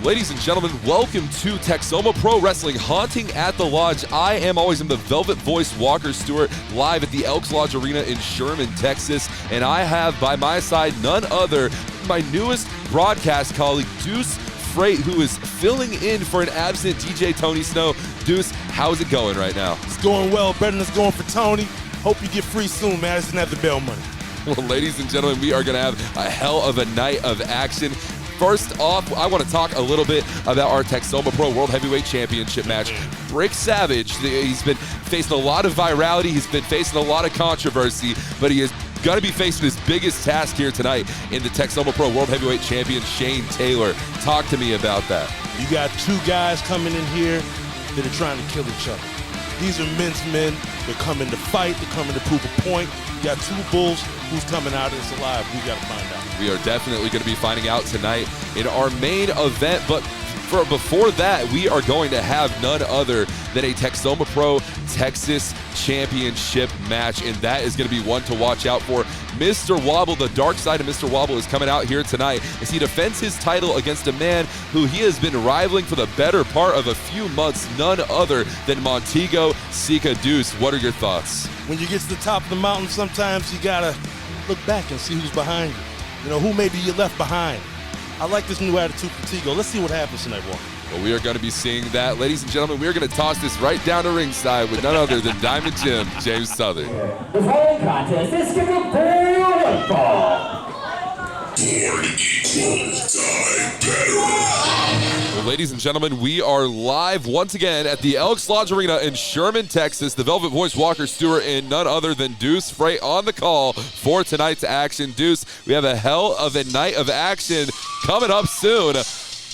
Ladies and gentlemen, welcome to Texoma Pro Wrestling, haunting at the Lodge. I am always in the Velvet Voice Walker Stewart, live at the Elks Lodge Arena in Sherman, Texas. And I have by my side none other than my newest broadcast colleague, Deuce Freight, who is filling in for an absent DJ Tony Snow. Deuce, how's it going right now? It's going well, better than it's going for Tony. Hope you get free soon, man. I just didn't have the bail money. Well, ladies and gentlemen, we are going to have a hell of a night of action. First off, I want to talk a little bit about our Texoma Pro World Heavyweight Championship match. Rick Savage, he's been facing a lot of virality, he's been facing a lot of controversy, but he is going to be facing his biggest task here tonight in the Texoma Pro World Heavyweight Champion, Shane Taylor. Talk to me about that. You got two guys coming in here that are trying to kill each other. These are men's men. They're coming to fight. They're coming to prove a point. You got two bulls. Who's coming out of this alive? We got to find out. We are definitely going to be finding out tonight in our main event. But before that, we are going to have none other than a Texoma Pro Texas Championship match. And that is going to be one to watch out for. Mr. Wobble, the dark side of Mr. Wobble, is coming out here tonight as he defends his title against a man who he has been rivaling for the better part of a few months, none other than Montego Sika. Deuce, what are your thoughts? When you get to the top of the mountain, sometimes you got to look back and see who's behind you. You know, who maybe you left behind. I like this new attitude for Tego. Let's see what happens tonight, Walker. Well, we are going to be seeing that. Ladies and gentlemen, we are going to toss this right down to ringside with none other than Diamond Jim, James Southern. The following contest is scheduled for one fall. Born equal, die better. Well, ladies and gentlemen, we are live once again at the Elks Lodge Arena in Sherman, Texas. The Velvet Voice Walker Stewart and none other than Deuce Freight on the call for tonight's action. Deuce, we have a hell of a night of action coming up soon.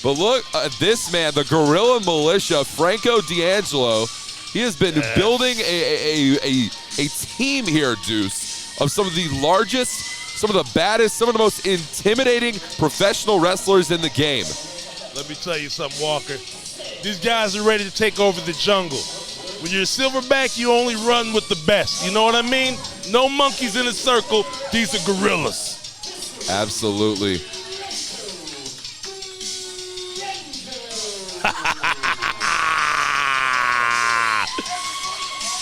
But look at this man, the Guerrilla Militia, Franco D'Angelo. He has been building a team here, Deuce, of some of the largest, some of the baddest, some of the most intimidating professional wrestlers in the game. Let me tell you something, Walker. These guys are ready to take over the jungle. When you're a silverback, you only run with the best. You know what I mean? No monkeys in a circle. These are gorillas. Absolutely.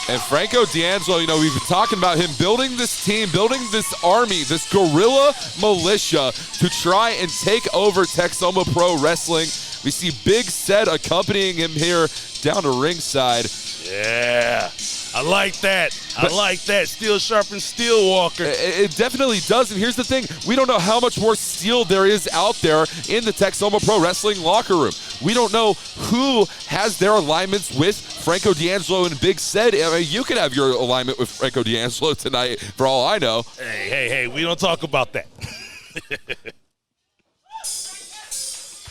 And Franco D'Angelo, you know, we've been talking about him building this team, building this army, this guerrilla militia to try and take over Texoma Pro Wrestling. We see Big Sed accompanying him here down to ringside. Yeah, I like that. I like that. Steel sharpens steel, Walker. It definitely does. And here's the thing. We don't know how much more steel there is out there in the Texoma Pro Wrestling locker room. We don't know who has their alignments with Franco D'Angelo and Big Sed. I mean, you could have your alignment with Franco D'Angelo tonight, for all I know. Hey, we don't talk about that.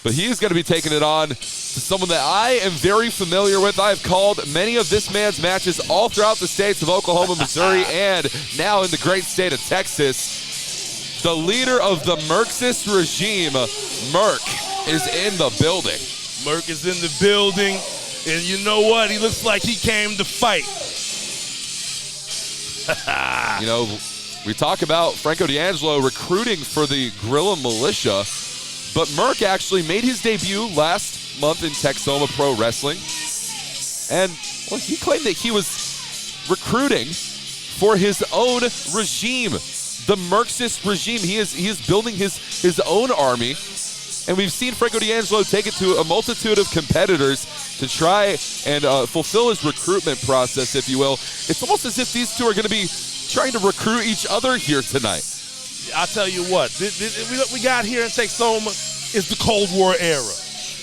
But he is going to be taking it on to someone that I am very familiar with. I've called many of this man's matches all throughout the states of Oklahoma, Missouri, and now in the great state of Texas. The leader of the Merxist regime, Merk, is in the building. Merk is in the building, and you know what? He looks like he came to fight. You know, we talk about Franco D'Angelo recruiting for the Guerrilla Militia, but Merk actually made his debut last month in Texoma Pro Wrestling. And, well, he claimed that he was recruiting for his own regime, the Merxist regime. He is building his own army. And we've seen Franco D'Angelo take it to a multitude of competitors to try and fulfill his recruitment process, if you will. It's almost as if these two are going to be trying to recruit each other here tonight. I'll tell you what, what we got here in Texoma is the Cold War era.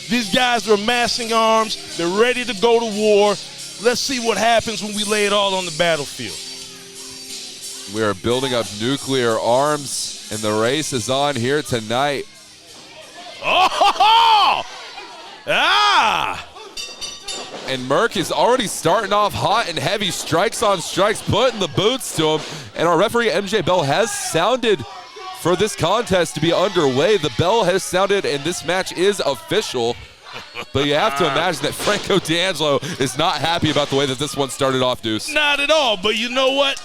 These guys are amassing arms. They're ready to go to war. Let's see what happens when we lay it all on the battlefield. We are building up nuclear arms, and the race is on here tonight. Oh! Ah! And Merk is already starting off hot and heavy, strikes on strikes, putting the boots to him. And our referee, MJ Bell, has sounded for this contest to be underway. The bell has sounded, and this match is official. But you have to imagine that Franco D'Angelo is not happy about the way that this one started off, Deuce. Not at all, but you know what?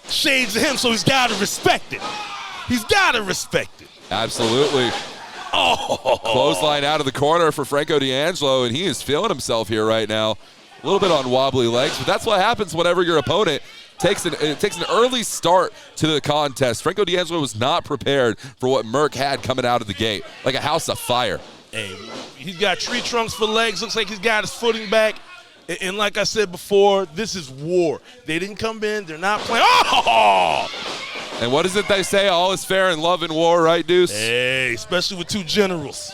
Shades of him, so he's got to respect it. He's got to respect it. Absolutely. Oh. Clothesline out of the corner for Franco D'Angelo, and he is feeling himself here right now. A little bit on wobbly legs, but that's what happens whenever your opponent takes an early start to the contest. Franco D'Angelo was not prepared for what Merck had coming out of the gate, like a house of fire. Hey, he's got tree trunks for legs. Looks like he's got his footing back. And like I said before, this is war. They didn't come in. They're not playing. Oh! And what is it they say? All is fair in love and war, right, Deuce? Hey, especially with two generals.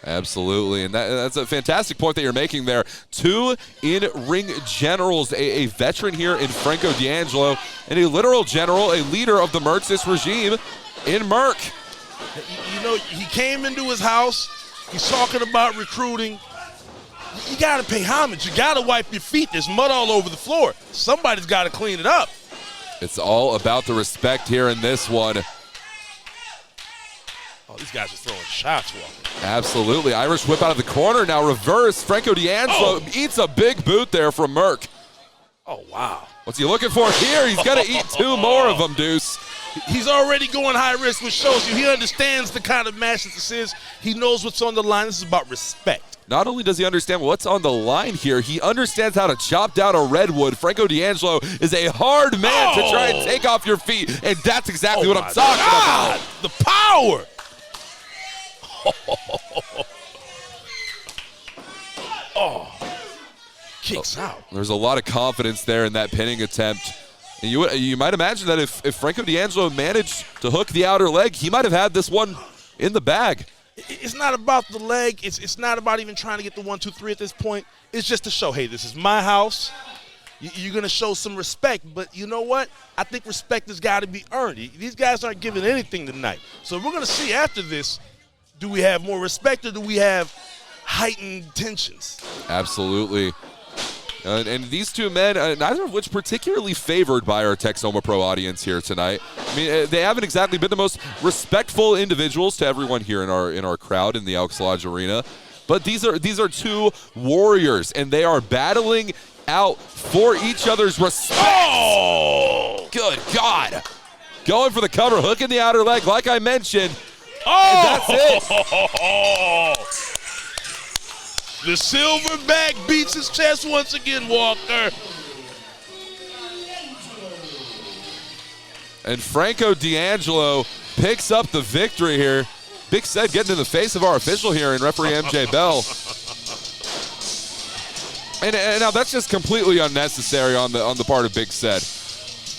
Absolutely, and that's a fantastic point that you're making there. Two in-ring generals, a veteran here in Franco D'Angelo, and a literal general, a leader of the Mertzis regime in Merck. You know, he came into his house. He's talking about recruiting. You got to pay homage. You got to wipe your feet. There's mud all over the floor. Somebody's got to clean it up. It's all about the respect here in this one. Oh, these guys are throwing shots, Walker. Absolutely. Irish whip out of the corner. Now reverse. Franco D'Angelo eats a big boot there from Merck. Oh, wow. What's he looking for here? He's got to eat two more of them, Deuce. He's already going high risk, which shows you he understands the kind of match that this is. He knows what's on the line. This is about respect. Not only does he understand what's on the line here, he understands how to chop down a redwood. Franco D'Angelo is a hard man to try and take off your feet, and that's exactly what I'm talking about. The power. Kicks out. There's a lot of confidence there in that pinning attempt. And you might imagine that if Franco D'Angelo managed to hook the outer leg, he might have had this one in the bag. It's not about the leg. It's not about even trying to get the 1, 2, 3 at this point. It's just to show, hey, this is my house. You're going to show some respect. But you know what? I think respect has got to be earned. These guys aren't giving anything tonight. So we're going to see after this, do we have more respect or do we have heightened tensions? Absolutely. And these two men, neither of which particularly favored by our Texoma Pro audience here tonight. I mean, they haven't exactly been the most respectful individuals to everyone here in our crowd in the Elks Lodge Arena. But these are two warriors, and they are battling out for each other's respect. Oh! Good God. Going for the cover, hooking the outer leg, like I mentioned. Oh! And that's it. The silverback beats his chest once again, Walker. And Franco D'Angelo picks up the victory here. Big Sed getting in the face of our official here in referee MJ Bell. And now that's just completely unnecessary on the part of Big Sed.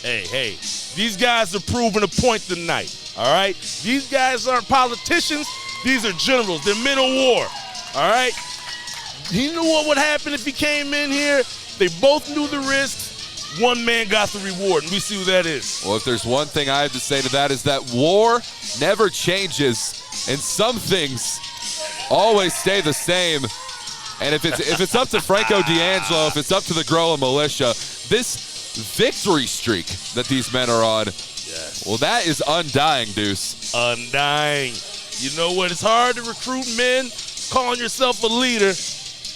Hey, these guys are proving a point tonight, all right? These guys aren't politicians. These are generals. They're men of war, all right? He knew what would happen if he came in here. They both knew the risks. One man got the reward, and we see who that is. Well, if there's one thing I have to say to that is that war never changes, and some things always stay the same. And if it's up to Franco D'Angelo, if it's up to the Guerrilla Militia, this victory streak that these men are on, well, that is undying, Deuce. Undying. You know what? It's hard to recruit men, calling yourself a leader,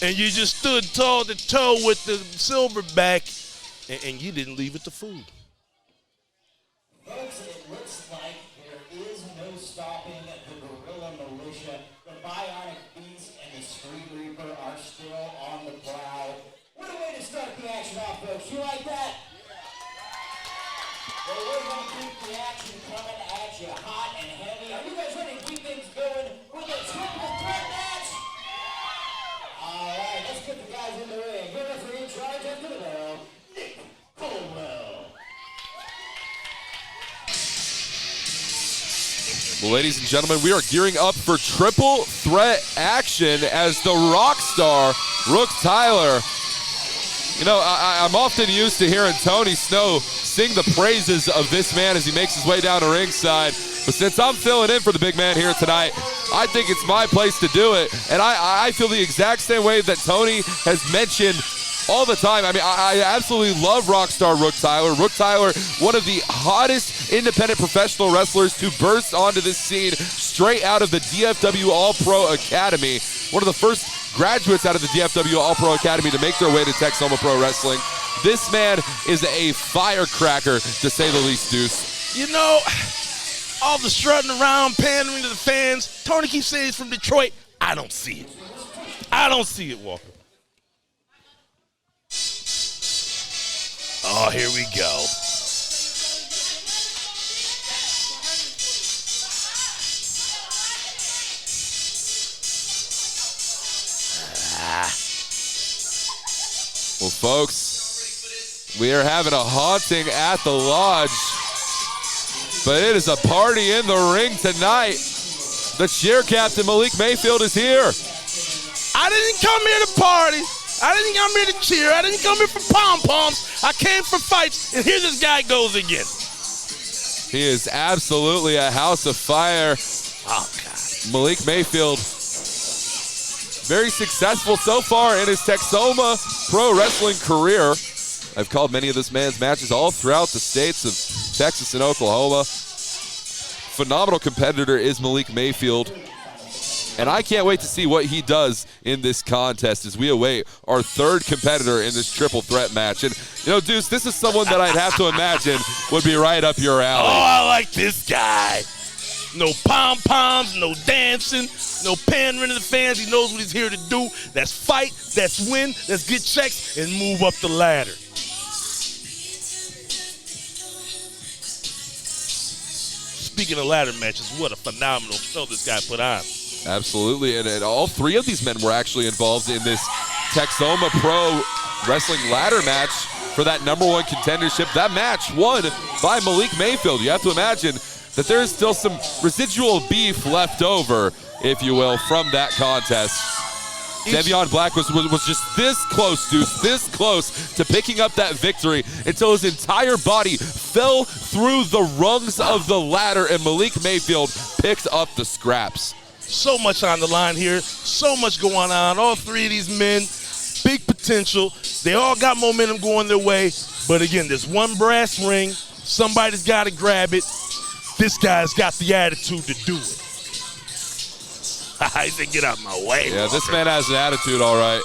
and you just stood toe to toe with the silverback, and you didn't leave it to food. Folks, it looks like there is no stopping the Guerrilla Militia. The Bionic Beast and the Street Reaper are still on the prowl. What a way to start the action off, folks. You like that? Well, we're going to keep the action coming at you hot and heavy. Are you guys ready to keep things going with a triple threat match? All right, let's get the guys in the ring. Your referee in charge after the bell, Nick Colwell. Well, ladies and gentlemen, we are gearing up for triple threat action as the rock star, Rook Tyler. You know, I'm often used to hearing Tony Snow sing the praises of this man as he makes his way down to ringside. But since I'm filling in for the big man here tonight, I think it's my place to do it. And I feel the exact same way that Tony has mentioned all the time. I mean, I absolutely love Rockstar Rook Tyler. Rook Tyler, one of the hottest independent professional wrestlers to burst onto this scene straight out of the DFW All-Pro Academy. One of the first graduates out of the DFW All-Pro Academy to make their way to Texoma Pro Wrestling. This man is a firecracker, to say the least, Deuce. You know, All the strutting around, pandering to the fans. Tony keeps saying he's from Detroit. I don't see it. I don't see it, Walker. Oh, here we go. Well, folks, we are having a haunting at the Lodge, but it is a party in the ring tonight. The cheer captain, Malik Mayfield, is here. I didn't come here to party. I didn't come here to cheer. I didn't come here for pom-poms. I came for fights, and here this guy goes again. He is absolutely a house of fire. Oh, God. Malik Mayfield, very successful so far in his Texoma pro wrestling career. I've called many of this man's matches all throughout the states of Texas and Oklahoma. Phenomenal competitor is Malik Mayfield. And I can't wait to see what he does in this contest as we await our third competitor in this triple threat match. And, you know, Deuce, this is someone that I'd have to imagine would be right up your alley. Oh, I like this guy. No pom-poms, no dancing, no pandering to the fans. He knows what he's here to do. That's fight, that's win, that's get checks, and move up the ladder. Speaking of ladder matches, what a phenomenal show this guy put on. Absolutely, and all three of these men were actually involved in this Texoma Pro Wrestling ladder match for that #1 contendership. That match won by Malik Mayfield. You have to imagine that there is still some residual beef left over, if you will, from that contest. Devion Black was just this close, Deuce, this close to picking up that victory until his entire body fell through the rungs of the ladder, and Malik Mayfield picked up the scraps. So much on the line here, so much going on. All three of these men, big potential. They all got momentum going their way. But again, there's one brass ring. Somebody's got to grab it. This guy's got the attitude to do it. I said, get out of my way. Yeah, this man has an attitude, all right.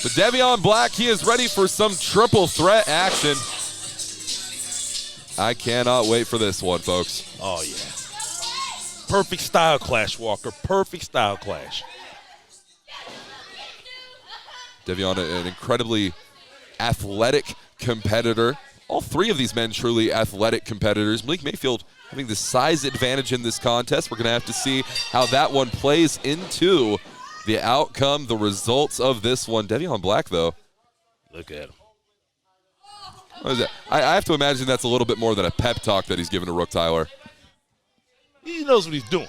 But Devion Black, he is ready for some triple threat action. I cannot wait for this one, folks. Oh, yeah. Perfect style clash, Walker. Perfect style clash. Devion, an incredibly athletic competitor. All three of these men truly athletic competitors. Malik Mayfield having the size advantage in this contest. We're going to have to see how that one plays into the outcome, the results of this one. Devion Black, though. Look at him. What is that? I have to imagine that's a little bit more than a pep talk that he's giving to Rook Tyler. He knows what he's doing.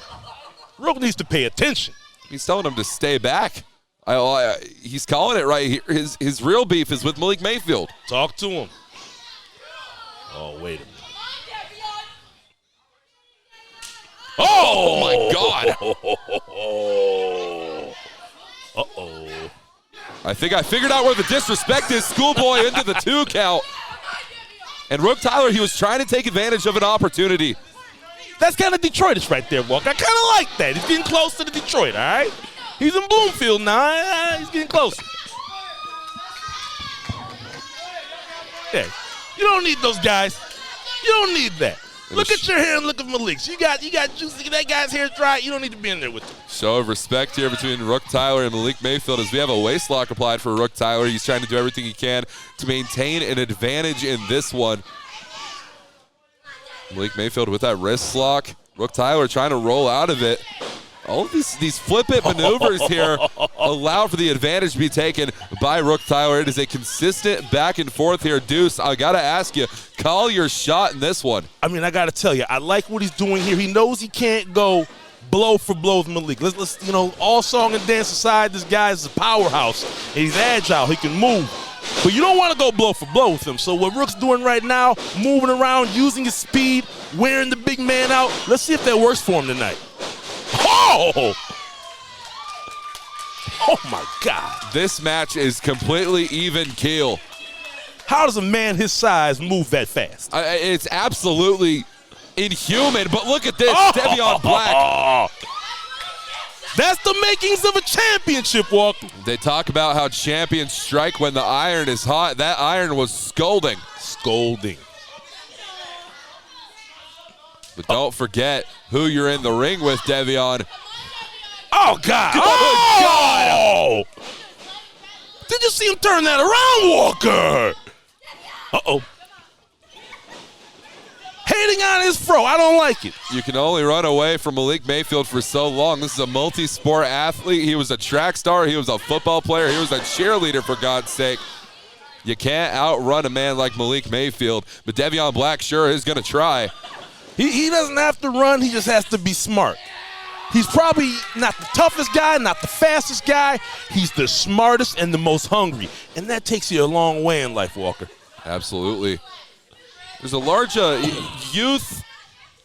Rook needs to pay attention. He's telling him to stay back. He's calling it right here. His real beef is with Malik Mayfield. Talk to him. Oh, wait a minute. Oh, my God. Uh-oh. I think I figured out where the disrespect is. Schoolboy into the 2 count. And Rook Tyler, he was trying to take advantage of an opportunity. That's kind of Detroitish right there, Walker. I kind of like that. He's getting close to the Detroit, all right? He's in Bloomfield now. He's getting closer. Yeah. You don't need those guys. You don't need that. Look at your hair and look at Malik's. You got juice. That guy's hair dry. You don't need to be in there with him. Show of respect here between Rook Tyler and Malik Mayfield as we have a waist lock applied for Rook Tyler. He's trying to do everything he can to maintain an advantage in this one. Malik Mayfield with that wrist lock. Rook Tyler trying to roll out of it. All of these flip-it maneuvers here allow for the advantage to be taken by Rook Tyler. It is a consistent back and forth here. Deuce, I got to ask you, call your shot in this one. I mean, I got to tell you, I like what he's doing here. He knows he can't go blow for blow with Malik. Let's all song and dance aside, this guy is a powerhouse. And he's agile. He can move. But you don't want to go blow for blow with him. So what Rook's doing right now, moving around, using his speed, wearing the big man out. Let's see if that works for him tonight. Oh! Oh, my God. This match is completely even keel. How does a man his size move that fast? It's absolutely inhuman, but look at this, Devion Black. That's the makings of a championship, Walker. They talk about how champions strike when the iron is hot. That iron was scolding. Scolding. But don't forget who you're in the ring with, Devion. Oh, God. Good Oh! Did you see him turn that around, Walker? Uh-oh. Hating on his fro. I don't like it. You can only run away from Malik Mayfield for so long. This is a multi-sport athlete. He was a track star. He was a football player. He was a cheerleader, for God's sake. You can't outrun a man like Malik Mayfield, but Devion Black sure is going to try. He doesn't have to run. He just has to be smart. He's probably not the toughest guy, not the fastest guy. He's the smartest and the most hungry, and that takes you a long way in life, Walker. Absolutely. There's a large youth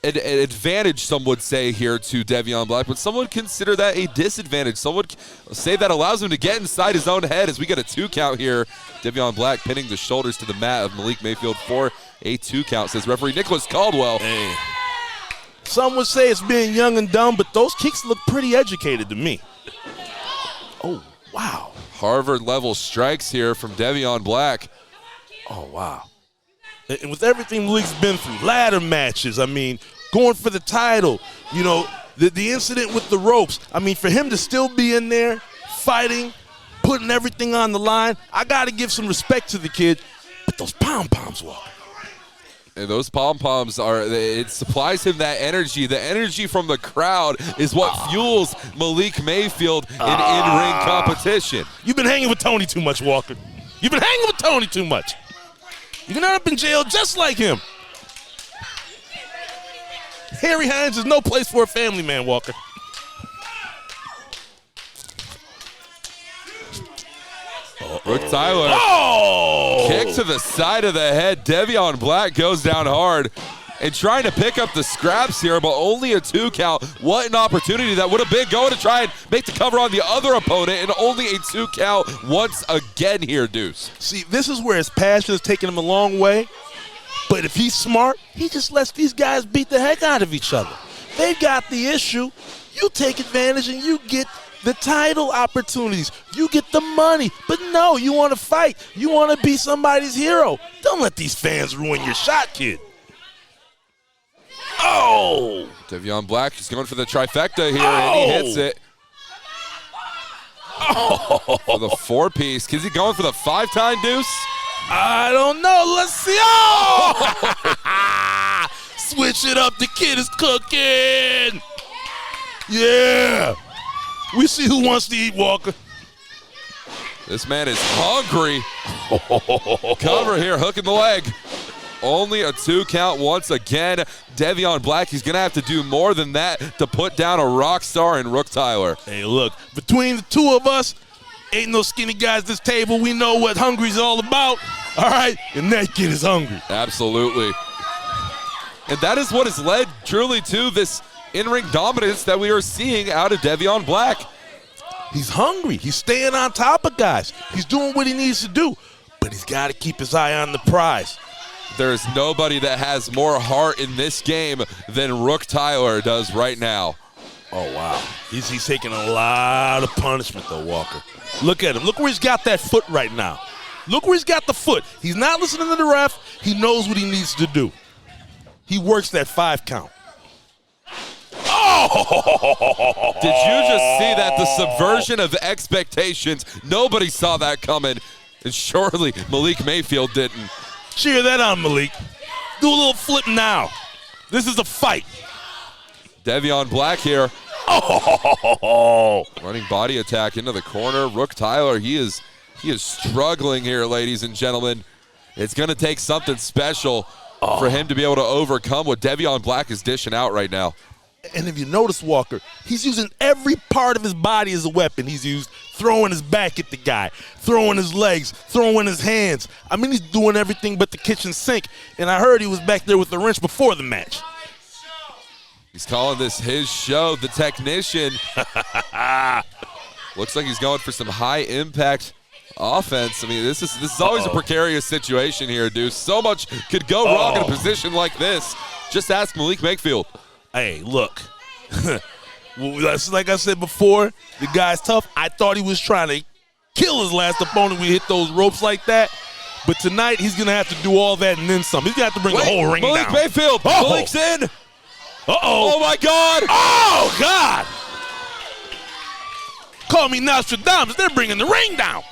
advantage, some would say, here to Devion Black, but some would consider that a disadvantage. Some would say that allows him to get inside his own head as we get a 2 count here. Devion Black pinning the shoulders to the mat of Malik Mayfield for a 2 count, says referee Nicholas Caldwell. Hey. Some would say it's being young and dumb, but those kicks look pretty educated to me. Oh, wow. Harvard-level strikes here from Devion Black. Oh, wow. And with everything Malik's been through, ladder matches, I mean, going for the title, you know, the incident with the ropes, I mean, for him to still be in there fighting, putting everything on the line, I got to give some respect to the kid. But those pom-poms, Walker. And those pom-poms it supplies him that energy. The energy from the crowd is what fuels Malik Mayfield in in-ring competition. You've been hanging with Tony too much, Walker. You've been hanging with Tony too much. You can end up in jail just like him. Harry Hines is no place for a family man, Walker. Brooke Tyler. Kick to the side of the head. Devion Black goes down hard and trying to pick up the scraps here, but only a 2 count. What an opportunity that would have been going to try and make the cover on the other opponent, and only a 2 count once again here, Deuce. See, this is where his passion is taking him a long way, but if he's smart, he just lets these guys beat the heck out of each other. They've got the issue. You take advantage and you get the title opportunities. You get the money. But no, you want to fight. You want to be somebody's hero. Don't let these fans ruin your shot, kid. Oh! Devion Black is going for the trifecta here, and he hits it. Oh! For the 4-piece. Is he going for the 5-time, Deuce? I don't know. Let's see. Oh! Switch it up. The kid is cooking. Yeah. We see who wants to eat, Walker. This man is hungry. Cover here, hooking the leg. Only a 2 count once again. Devion Black, he's going to have to do more than that to put down a rock star in Rook Tyler. Hey, look, between the two of us, ain't no skinny guys at this table. We know what hungry's all about. All right? And that kid is hungry. Absolutely. And that is what has led truly to this in-ring dominance that we are seeing out of Devion Black. He's hungry. He's staying on top of guys. He's doing what he needs to do. But he's got to keep his eye on the prize. There's nobody that has more heart in this game than Rook Tyler does right now. Oh, wow. He's taking a lot of punishment, though, Walker. Look at him. Look where he's got that foot right now. Look where he's got the foot. He's not listening to the ref. He knows what he needs to do. He works that 5 count. Oh! Did you just see that? The subversion of expectations. Nobody saw that coming, and surely Malik Mayfield didn't. Cheer that on, Malik. Do a little flip now. This is a fight. Devion Black here. Oh! Running body attack into the corner. Rook Tyler, he is struggling here, ladies and gentlemen. It's going to take something special for him to be able to overcome what Devion Black is dishing out right now. And if you notice, Walker, he's using every part of his body as a weapon. He's used throwing his back at the guy, throwing his legs, throwing his hands. I mean, he's doing everything but the kitchen sink. And I heard he was back there with the wrench before the match. He's calling this his show, the technician. Looks like he's going for some high-impact offense. I mean, this is always a precarious situation here, dude. So much could go wrong in a position like this. Just ask Malik Mayfield. Hey, look. Like I said before, the guy's tough. I thought he was trying to kill his last opponent when he hit those ropes like that. But tonight, he's going to have to do all that and then some. He's going to have to bring the whole ring Malik down. Mayfield. Malik's in. Uh-oh. Oh, my God. Oh, God. Call me Nostradamus. They're bringing the ring down.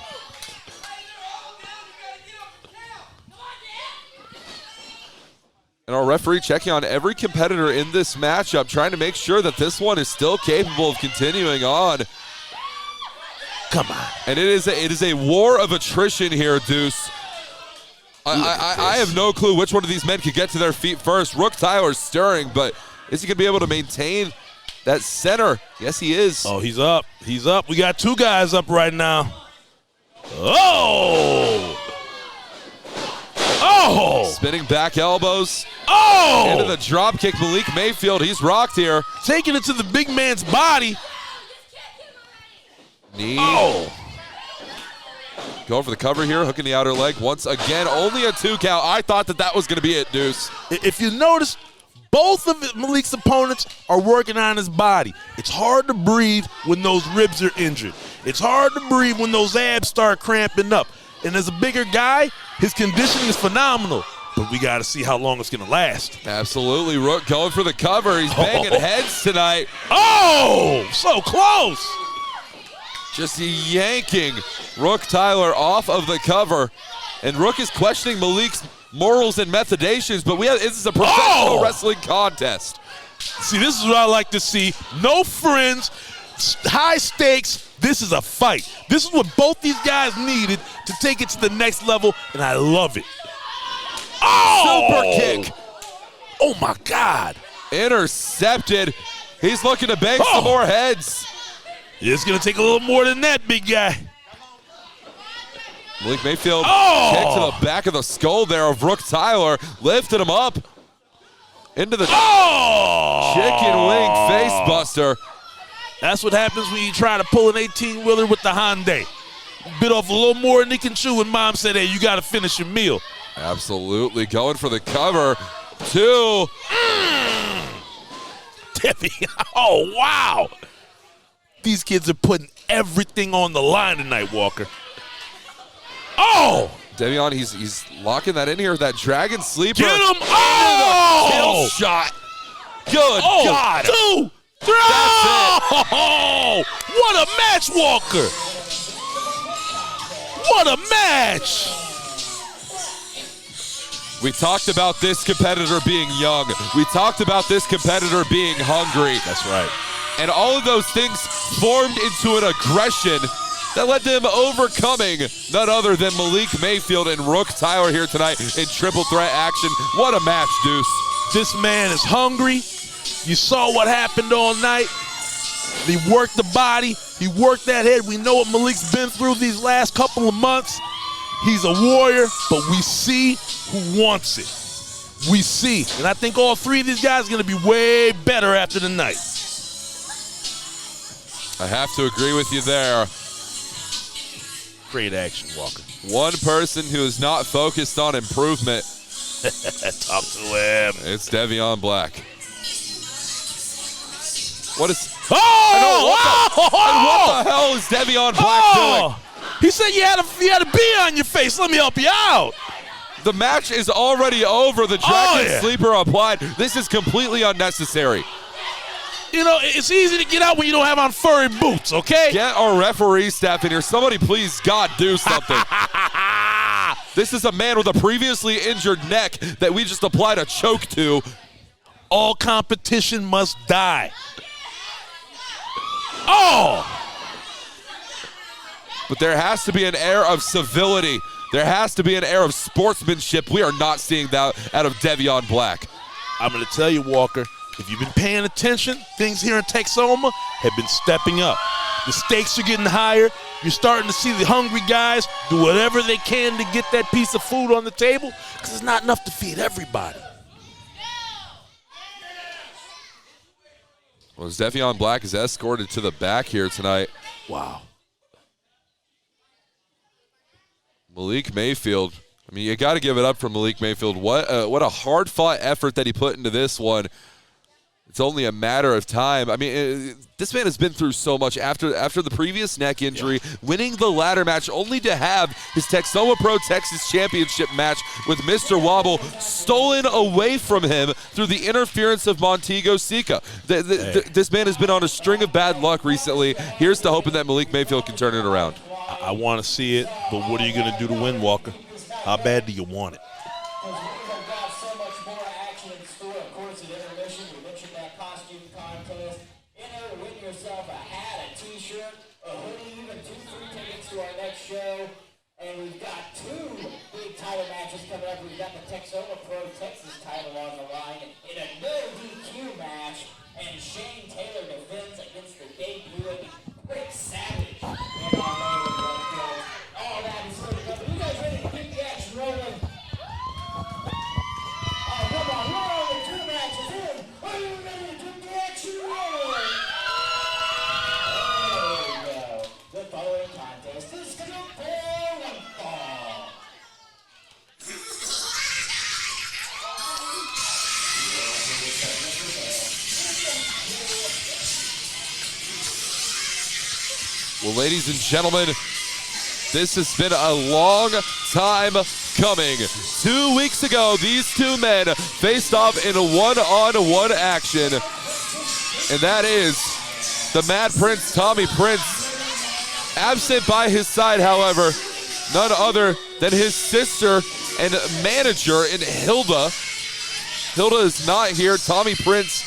And our referee checking on every competitor in this matchup, trying to make sure that this one is still capable of continuing on. Come on. And it is a war of attrition here, Deuce. I have no clue which one of these men could get to their feet first. Rook Tyler's stirring, but is he going to be able to maintain that center? Yes, he is. Oh, he's up. He's up. We got two guys up right now. Oh! Oh! Spinning back elbows. Oh! Into the drop kick. Malik Mayfield, he's rocked here. Taking it to the big man's body. Knee. Oh! Going for the cover here, hooking the outer leg once again. Only a 2 count. I thought that was going to be it, Deuce. If you notice, both of Malik's opponents are working on his body. It's hard to breathe when those ribs are injured. It's hard to breathe when those abs start cramping up. And as a bigger guy, his conditioning is phenomenal. But we got to see how long it's going to last. Absolutely. Rook going for the cover. He's banging heads tonight. Oh, so close. Just yanking Rook Tyler off of the cover. And Rook is questioning Malik's morals and methodations, but this is a professional wrestling contest. See, this is what I like to see. No friends, high stakes. This is a fight. This is what both these guys needed to take it to the next level, and I love it. Oh! Super kick. Oh, my God. Intercepted. He's looking to bang some more heads. It's going to take a little more than that, big guy. Malik Mayfield kick to the back of the skull there of Rook Tyler. Lifted him up into the chicken wing face buster. That's what happens when you try to pull an 18-wheeler with the Hyundai. Bit off a little more than he can chew, and Mom said, hey, you got to finish your meal. Absolutely. Going for the cover. 2. Debbie, oh, wow. These kids are putting everything on the line tonight, Walker. Oh! Devion, he's locking that in here. That dragon sleeper. Get him! Oh! Kill shot. Good God. 2, 3. That's it. Oh! What a match, Walker. What a match. We talked about this competitor being young. We talked about this competitor being hungry. That's right. And all of those things formed into an aggression that led to him overcoming none other than Malik Mayfield and Rook Tyler here tonight in triple threat action. What a match, Deuce. This man is hungry. You saw what happened all night. He worked the body. He worked that head. We know what Malik's been through these last couple of months. He's a warrior, but we see who wants it. We see. And I think all three of these guys are going to be way better after the night. I have to agree with you there. Great action, Walker. One person who is not focused on improvement. Talk to him. It's Devion Black. What is... Oh! What the hell is Devion Black doing? He said you had a bee on your face. Let me help you out. The match is already over. The dragon sleeper applied. This is completely unnecessary. You know, it's easy to get out when you don't have on furry boots, okay? Get our referee staff in here. Somebody please, God, do something. This is a man with a previously injured neck that we just applied a choke to. All competition must die. Oh! But there has to be an air of civility. There has to be an air of sportsmanship. We are not seeing that out of Devion Black. I'm going to tell you, Walker, if you've been paying attention, things here in Texoma have been stepping up. The stakes are getting higher. You're starting to see the hungry guys do whatever they can to get that piece of food on the table because it's not enough to feed everybody. Well, as Devion Black is escorted to the back here tonight. Wow. Malik Mayfield. I mean, you got to give it up for Malik Mayfield. What a hard-fought effort that he put into this one. It's only a matter of time. I mean, this man has been through so much after the previous neck injury, winning the ladder match, only to have his Texoma Pro Texas Championship match with Mr. Wobble stolen away from him through the interference of Montego Sika. This man has been on a string of bad luck recently. Here's to hoping that Malik Mayfield can turn it around. I want to see it, but what are you going to do to win, Walker? How bad do you want it? And we've got 2 big title matches coming up. We've got the Texoma Pro Texas title on the line in a no DQ match. And Shane Taylor defends against the debuting Rick Savage. And all that is going to come. You guys ready to keep the action rolling? Oh, come on. We're only 2 matches in. Are you ready to keep the action rolling? There we go. The following contest is scheduled for one fall. Well, ladies and gentlemen, this has been a long time coming. 2 weeks ago, these 2 men faced off in a one-on-one action, and that is the Mad Prince, Tommy Prince. Absent by his side, however, none other than his sister and manager in Hilda. Hilda is not here. Tommy Prince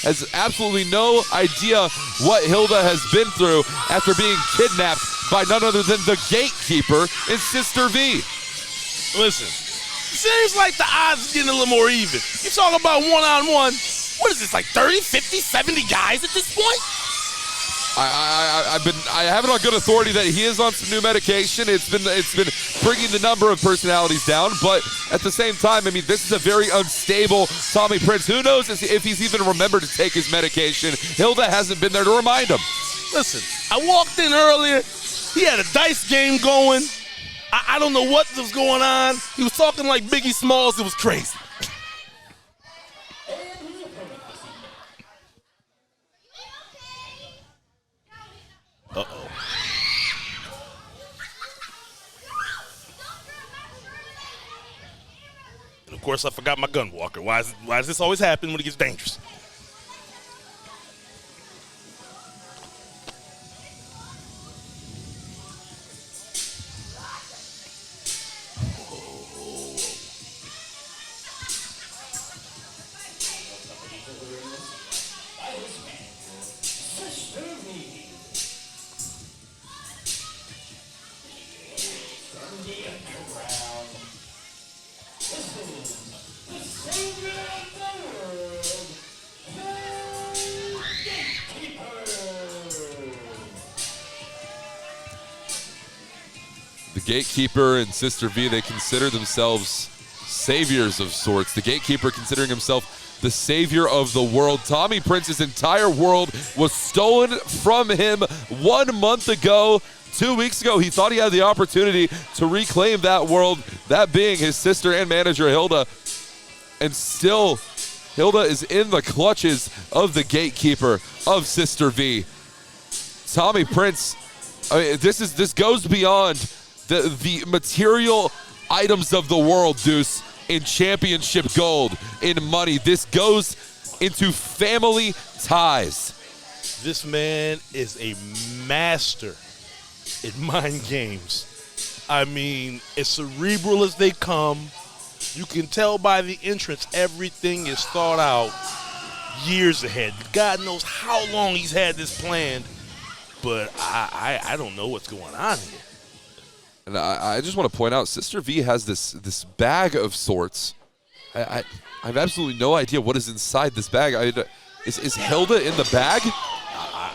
has absolutely no idea what Hilda has been through after being kidnapped by none other than the gatekeeper and Sister V. Listen, seems like the odds are getting a little more even. You talk about one-on-one. What is this, like 30, 50, 70 guys at this point? I have it on good authority that he is on some new medication. It's been bringing the number of personalities down, but at the same time, I mean, this is a very unstable Tommy Prince. Who knows if he's even remembered to take his medication? Hilda hasn't been there to remind him. Listen, I walked in earlier. He had a dice game going. I don't know what was going on. He was talking like Biggie Smalls. It was crazy. Uh-oh. And of course, I forgot my gun, Walker. Why does this always happen when it gets dangerous? The Gatekeeper and Sister V, they consider themselves saviors of sorts. The Gatekeeper considering himself the savior of the world. Tommy Prince's entire world was stolen from him 1 month ago. 2 weeks ago, he thought he had the opportunity to reclaim that world, that being his sister and manager, Hilda. And still, Hilda is in the clutches of the Gatekeeper, of Sister V. Tommy Prince, I mean, this goes beyond the material items of the world, Deuce, in championship gold, in money. This goes into family ties. This man is a master in mind games. I mean, as cerebral as they come, you can tell by the entrance everything is thought out years ahead. God knows how long he's had this planned, but I don't know what's going on here. And I just want to point out, Sister V has this bag of sorts. I have absolutely no idea what is inside this bag. Is Hilda in the bag?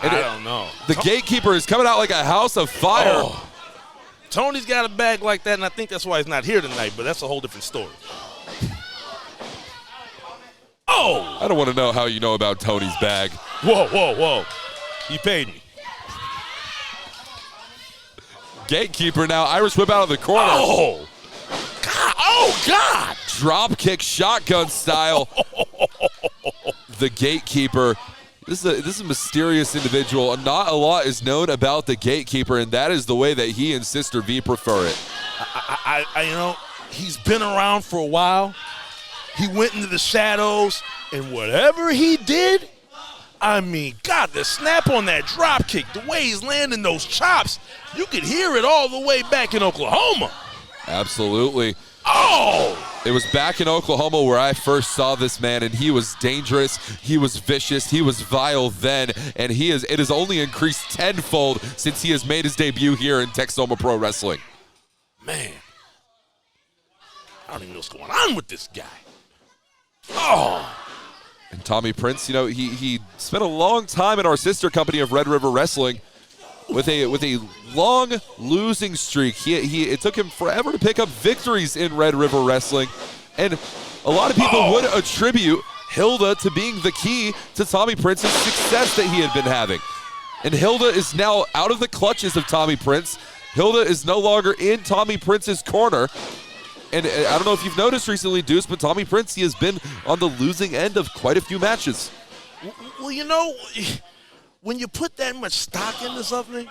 I don't know. The Gatekeeper is coming out like a house of fire. Oh. Tony's got a bag like that, and I think that's why he's not here tonight, but that's a whole different story. Oh! I don't want to know how you know about Tony's bag. Whoa. He paid me. Gatekeeper now, Irish whip out of the corner. Oh! God! Oh, God! Drop kick shotgun style. the gatekeeper. This is a mysterious individual. Not a lot is known about the gatekeeper, and that is the way that he and Sister V prefer it. He's been around for a while. He went into the shadows, and whatever he did, I mean, God, the snap on that drop kick, the way he's landing those chops, you could hear it all the way back in Oklahoma. Absolutely. Oh! It was back in Oklahoma where I first saw this man, and he was dangerous, he was vicious, he was vile then, and it has only increased tenfold since he has made his debut here in Texoma Pro Wrestling. Man, I don't even know what's going on with this guy. Oh! And Tommy Prince, he spent a long time in our sister company of Red River Wrestling with a long losing streak. It took him forever to pick up victories in Red River Wrestling, and a lot of people would attribute Hilda to being the key to Tommy Prince's success that he had been having. And Hilda is now out of the clutches of Tommy Prince. Hilda is no longer in Tommy Prince's corner. And I don't know if you've noticed recently, Deuce, but Tommy Prince, he has been on the losing end of quite a few matches. Well, when you put that much stock into something,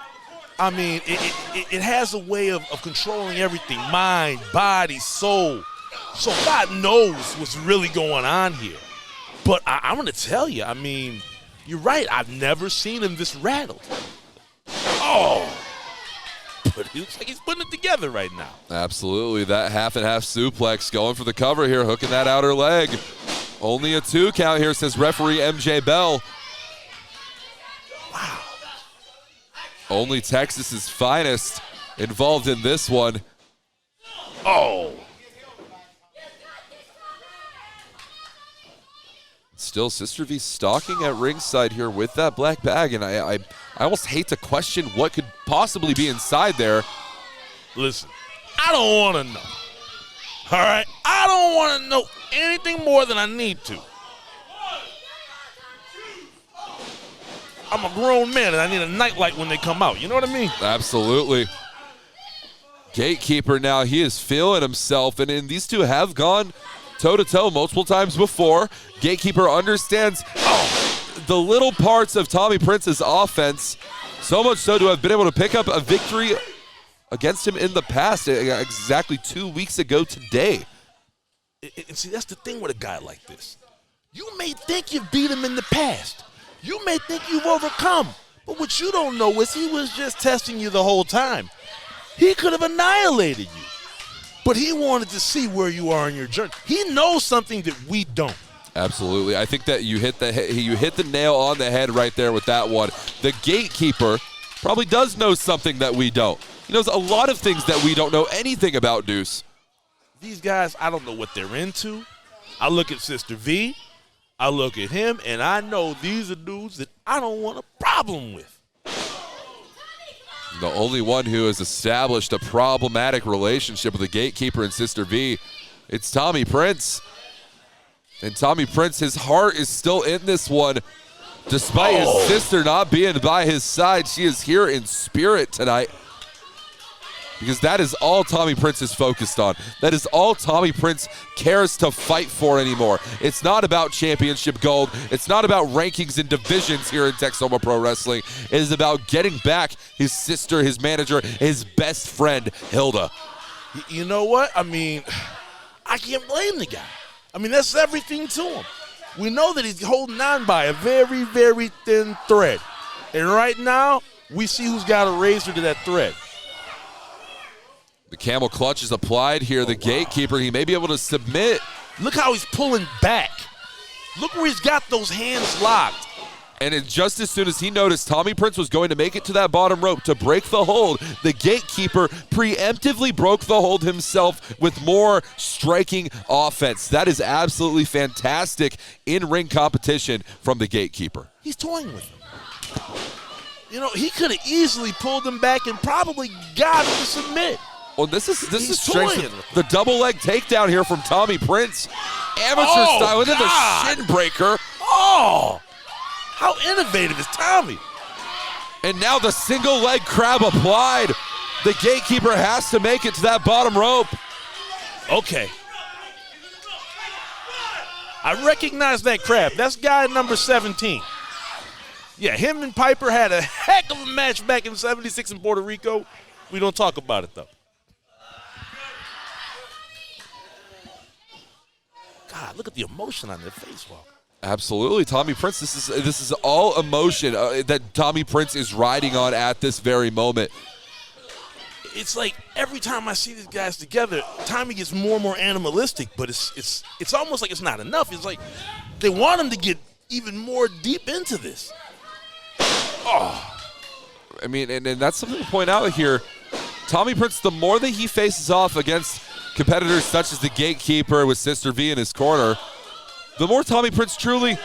I mean, it has a way of controlling everything, mind, body, soul. So God knows what's really going on here. But I'm going to tell you, I mean, you're right. I've never seen him this rattled. Oh! But he looks like he's putting it together right now. Absolutely. That half and half suplex going for the cover here, hooking that outer leg. Only a 2 count here, says referee MJ Bell. Wow. Only Texas's finest involved in this one. Oh. Still Sister V stalking at ringside here with that black bag, and I almost hate to question what could possibly be inside there. Listen, I don't want to know. All right? I don't want to know anything more than I need to. I'm a grown man, and I need a nightlight when they come out. You know what I mean? Absolutely. Gatekeeper now, he is feeling himself, and these two have gone toe-to-toe multiple times before. Gatekeeper understands the little parts of Tommy Prince's offense, so much so to have been able to pick up a victory against him in the past, exactly 2 weeks ago today. And see, that's the thing with a guy like this. You may think you've beat him in the past. You may think you've overcome. But what you don't know is he was just testing you the whole time. He could have annihilated you. But he wanted to see where you are in your journey. He knows something that we don't. Absolutely. I think that you hit the nail on the head right there with that one. The gatekeeper probably does know something that we don't. He knows a lot of things that we don't know anything about, Deuce. These guys, I don't know what they're into. I look at Sister V, I look at him, and I know these are dudes that I don't want a problem with. The only one who has established a problematic relationship with the gatekeeper and Sister V, it's Tommy Prince. And Tommy Prince, his heart is still in this one. Despite his sister not being by his side, she is here in spirit tonight. Because that is all Tommy Prince is focused on. That is all Tommy Prince cares to fight for anymore. It's not about championship gold. It's not about rankings and divisions here in Texoma Pro Wrestling. It is about getting back his sister, his manager, his best friend, Hilda. You know what? I mean, I can't blame the guy. I mean, that's everything to him. We know that he's holding on by a very, very thin thread. And right now, we see who's got a razor to that thread. The camel clutch is applied here. The gatekeeper, he may be able to submit. Look how he's pulling back. Look where he's got those hands locked. And just as soon as he noticed Tommy Prince was going to make it to that bottom rope to break the hold, the gatekeeper preemptively broke the hold himself with more striking offense. That is absolutely fantastic in-ring competition from the gatekeeper. He's toying with him. You know, he could have easily pulled him back and probably got him to submit. Well, this is strange. The double leg takedown here from Tommy Prince. Amateur style into the shin breaker. Oh, how innovative is Tommy? And now the single leg crab applied. The gatekeeper has to make it to that bottom rope. Okay. I recognize that crab. That's guy number 17. Yeah, him and Piper had a heck of a match back in '76 in Puerto Rico. We don't talk about it, though. God, look at the emotion on their face, Walker. Absolutely, Tommy Prince. This is all emotion that Tommy Prince is riding on at this very moment. It's like every time I see these guys together, Tommy gets more and more animalistic, but it's almost like it's not enough. It's like they want him to get even more deep into this. Oh. I mean, and that's something to point out here. Tommy Prince, the more that he faces off against competitors such as the Gatekeeper with Sister V in his corner, the more Tommy Prince truly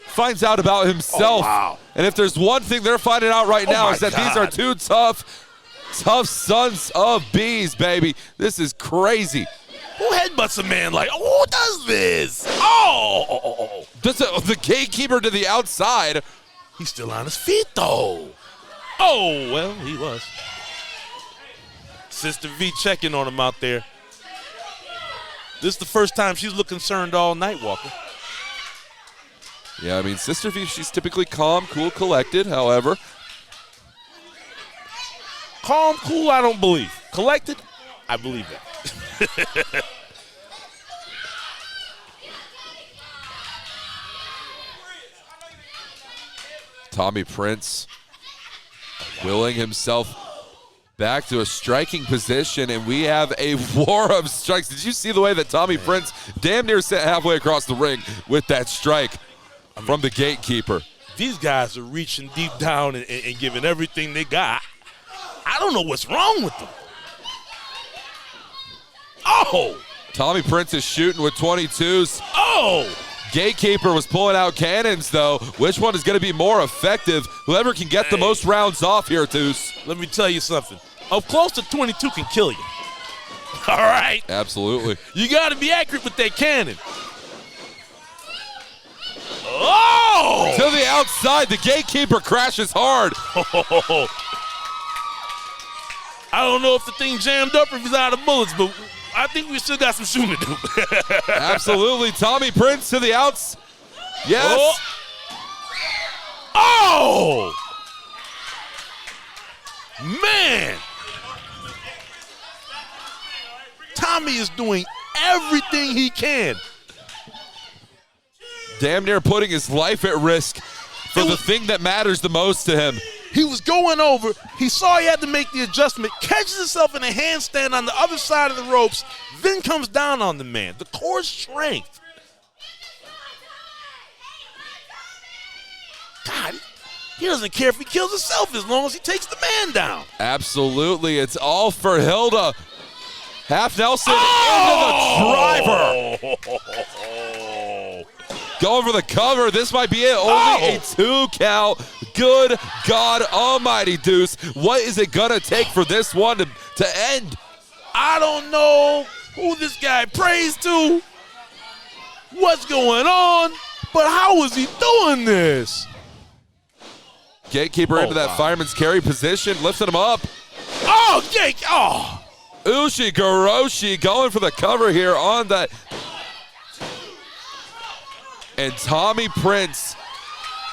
finds out about himself. Oh, wow. And if there's one thing they're finding out right now is that these are two tough sons of bees, baby. This is crazy. Who headbutts a man like, who does this? Oh! The Gatekeeper to the outside. He's still on his feet, though. Oh, well, he was. Sister V checking on him out there. This is the first time she's looked concerned all night, Walker. Yeah, I mean, Sister V, she's typically calm, cool, collected, however. Calm, cool, I don't believe. Collected, I believe that. Tommy Prince willing himself back to a striking position, and we have a war of strikes. Did you see the way that Tommy Prince damn near sent halfway across the ring with that strike from the Gatekeeper? These guys are reaching deep down and giving everything they got. I don't know what's wrong with them. Oh! Tommy Prince is shooting with 22s. Oh! Gatekeeper was pulling out cannons, though. Which one is going to be more effective? Whoever can get the most rounds off here, Deuce. Let me tell you something. Up close to 22 can kill you. All right? Absolutely. You got to be accurate with that cannon. Oh! To the outside, the Gatekeeper crashes hard. I don't know if the thing jammed up or if he's out of bullets, but I think we still got some shooting to do. Absolutely. Tommy Prince to the outs. Yes. Oh! Man! Tommy is doing everything he can. Damn near putting his life at risk for the thing that matters the most to him. He was going over. He saw he had to make the adjustment, catches himself in a handstand on the other side of the ropes, then comes down on the man. The core strength. God, he doesn't care if he kills himself as long as he takes the man down. Absolutely. It's all for Hilda. Half Nelson into the driver. Going for the cover. This might be it. Only a 2 count. Good God almighty, Deuce. What is it going to take for this one to end? I don't know who this guy prays to, what's going on, but how is he doing this? Gatekeeper into that fireman's carry position, lifting him up. Oh, Jake. Oh. Ushigoroshi going for the cover here on that. And Tommy Prince,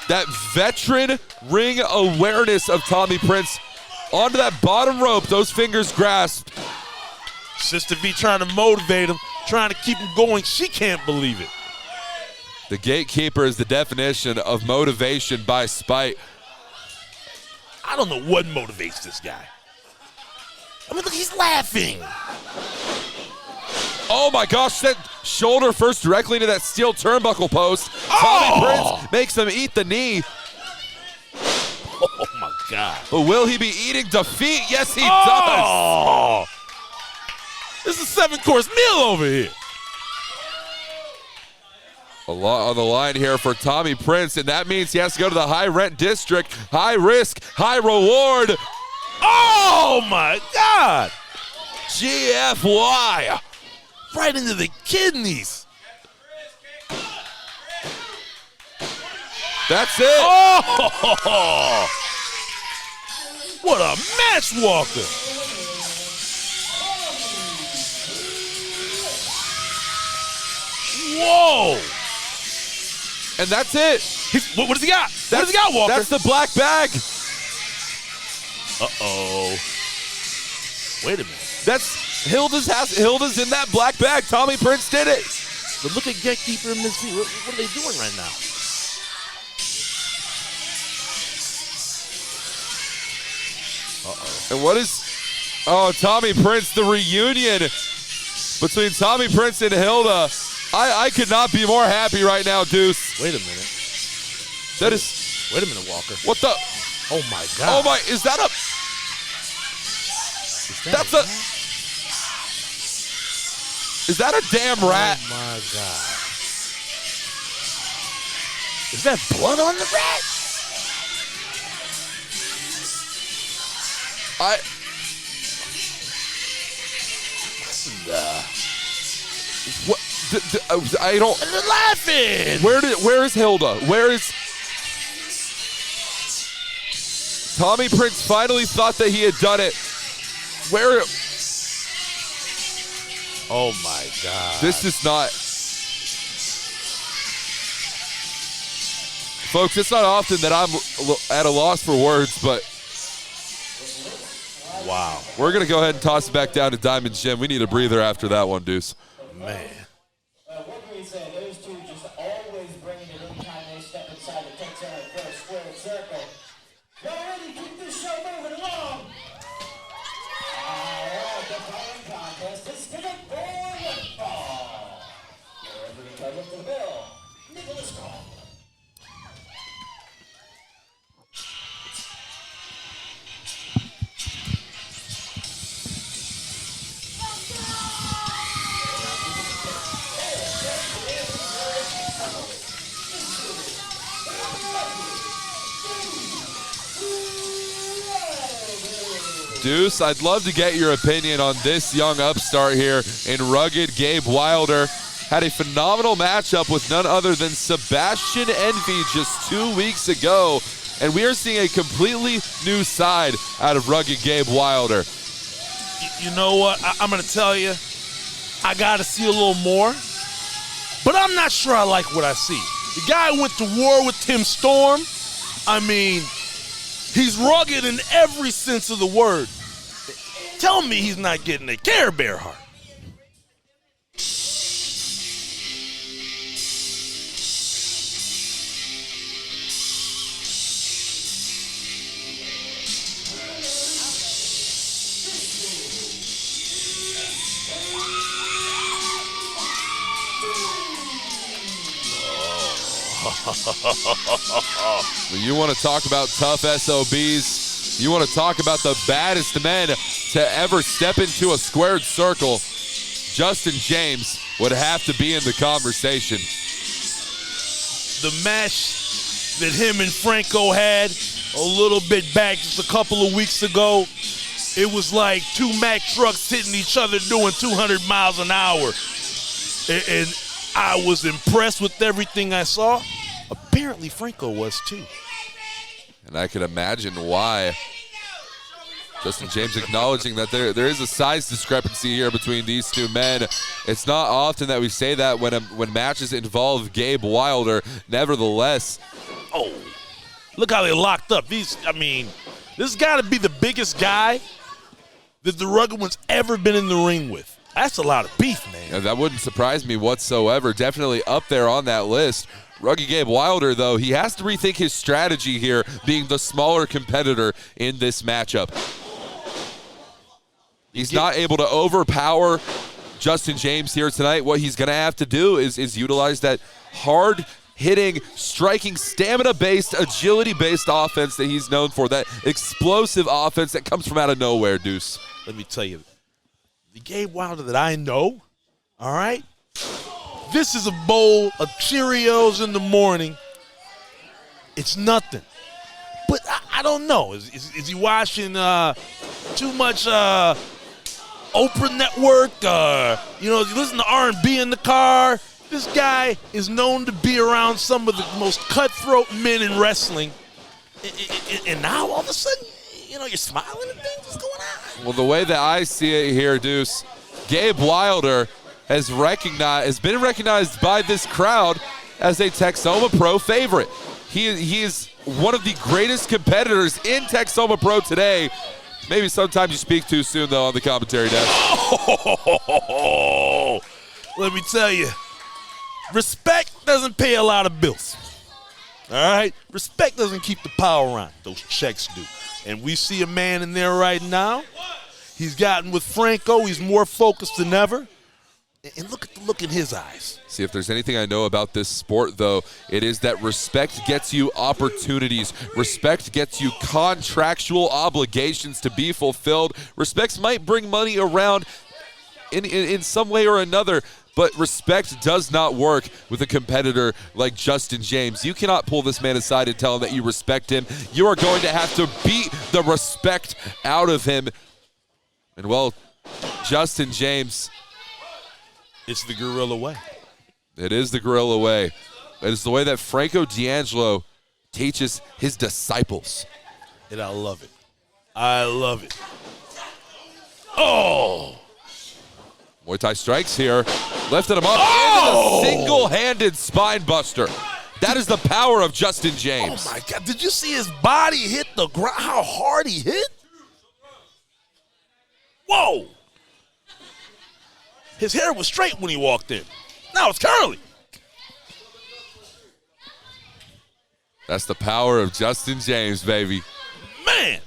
that veteran ring awareness of Tommy Prince onto that bottom rope, those fingers grasped. Sister V trying to motivate him, trying to keep him going. She can't believe it. The Gatekeeper is the definition of motivation by spite. I don't know what motivates this guy. I mean, look, he's laughing. Oh my gosh, that shoulder first directly into that steel turnbuckle post. Tommy Prince makes him eat the knee. Oh my God. But will he be eating defeat? Yes, he does. This is a 7-course meal over here. A lot on the line here for Tommy Prince, and that means he has to go to the high rent district. High risk, high reward. Oh my God. GFY. Right into the kidneys. That's it. Oh! What a match, Walker. Whoa. And that's it. What does he got? What does he got, Walker? That's the black bag. Uh-oh. Wait a minute. That's Hilda's in that black bag. Tommy Prince did it. But look at Gatekeeper and Ms. V. What are they doing right now? Uh-oh. And what is... Oh, Tommy Prince, the reunion between Tommy Prince and Hilda. I could not be more happy right now, Deuce. Wait a minute. That is... Wait a minute, Walker. What the... Oh, my God. Oh, my... Is that a... That's a... Is that a damn rat? Oh, my God. Is that blood on the rat? What? I don't... They're laughing. Where is Hilda? Where is... Tommy Prince finally thought that he had done it. Where... Oh, my God. This is not... Folks, it's not often that I'm at a loss for words, but... Wow. We're going to go ahead and toss it back down to Diamond Jim. We need a breather after that one, Deuce. Man. What can we say? Those two just always bringing it anytime they step inside the Texoma first squared circle. Y'all ready to keep this show moving along? All right, the following contest is scheduled for one fall. Wherever he comes up to the bill, Nicholas Cole. Deuce, I'd love to get your opinion on this young upstart here in rugged Gabe Wilder. Had a phenomenal matchup with none other than Sebastian Envy just 2 weeks ago. And we are seeing a completely new side out of rugged Gabe Wilder. You know what? I'm going to tell you, I got to see a little more. But I'm not sure I like what I see. The guy went to war with Tim Storm. I mean... He's rugged in every sense of the word. Tell me he's not getting a Care Bear heart. You want to talk about tough SOBs? You want to talk about the baddest men to ever step into a squared circle? Justin James would have to be in the conversation. The match that him and Franco had a little bit back just a couple of weeks ago, it was like two Mack trucks hitting each other doing 200 miles an hour. And I was impressed with everything I saw. Apparently Franco was too. And I can imagine why. Justin James acknowledging that there is a size discrepancy here between these two men. It's not often that we say that when matches involve Gabe Wilder. Nevertheless. Oh, look how they locked up. This has got to be the biggest guy that the rugged one's ever been in the ring with. That's a lot of beef, man. Yeah, that wouldn't surprise me whatsoever. Definitely up there on that list. Rugged Gabe Wilder, though, he has to rethink his strategy here, being the smaller competitor in this matchup. He's not able to overpower Justin James here tonight. What he's going to have to do is utilize that hard-hitting, striking, stamina-based, agility-based offense that he's known for, that explosive offense that comes from out of nowhere, Deuce. Let me tell you, the Gabe Wilder that I know, all right, this is a bowl of Cheerios in the morning. It's nothing. But I don't know. Is he watching too much Oprah Network? Is he listening to R&B in the car? This guy is known to be around some of the most cutthroat men in wrestling. And now all of a sudden, you're smiling and things. What's going on? Well, the way that I see it here, Deuce, Gabe Wilder has been recognized by this crowd as a Texoma Pro favorite. He is one of the greatest competitors in Texoma Pro today. Maybe sometimes you speak too soon, though, on the commentary desk. Oh, let me tell you, respect doesn't pay a lot of bills. All right? Respect doesn't keep the power on. Those checks do. And we see a man in there right now. He's gotten with Franco. He's more focused than ever. And look at the look in his eyes. See, if there's anything I know about this sport, though, it is that respect gets you opportunities. Respect gets you contractual obligations to be fulfilled. Respect might bring money around in some way or another, but respect does not work with a competitor like Justin James. You cannot pull this man aside and tell him that you respect him. You are going to have to beat the respect out of him. And, well, Justin James... It's the gorilla way. It is the gorilla way. It is the way that Franco D'Angelo teaches his disciples. And I love it. I love it. Oh! Muay Thai strikes here. Lifted him up into the single-handed spine buster. That is the power of Justin James. Oh, my God. Did you see his body hit the ground? How hard he hit? Whoa! His hair was straight when he walked in. Now it's curly. That's the power of Justin James, baby. Man.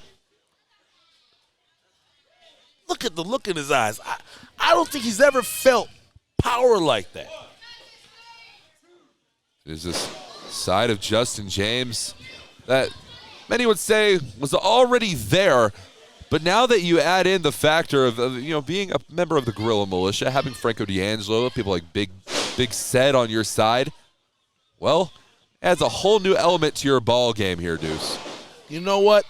Look at the look in his eyes. I don't think he's ever felt power like that. There's this side of Justin James that many would say was already there. But now that you add in the factor of being a member of the guerrilla militia, having Franco D'Angelo, people like Big Sed on your side, well, adds a whole new element to your ball game here, Deuce. You know what?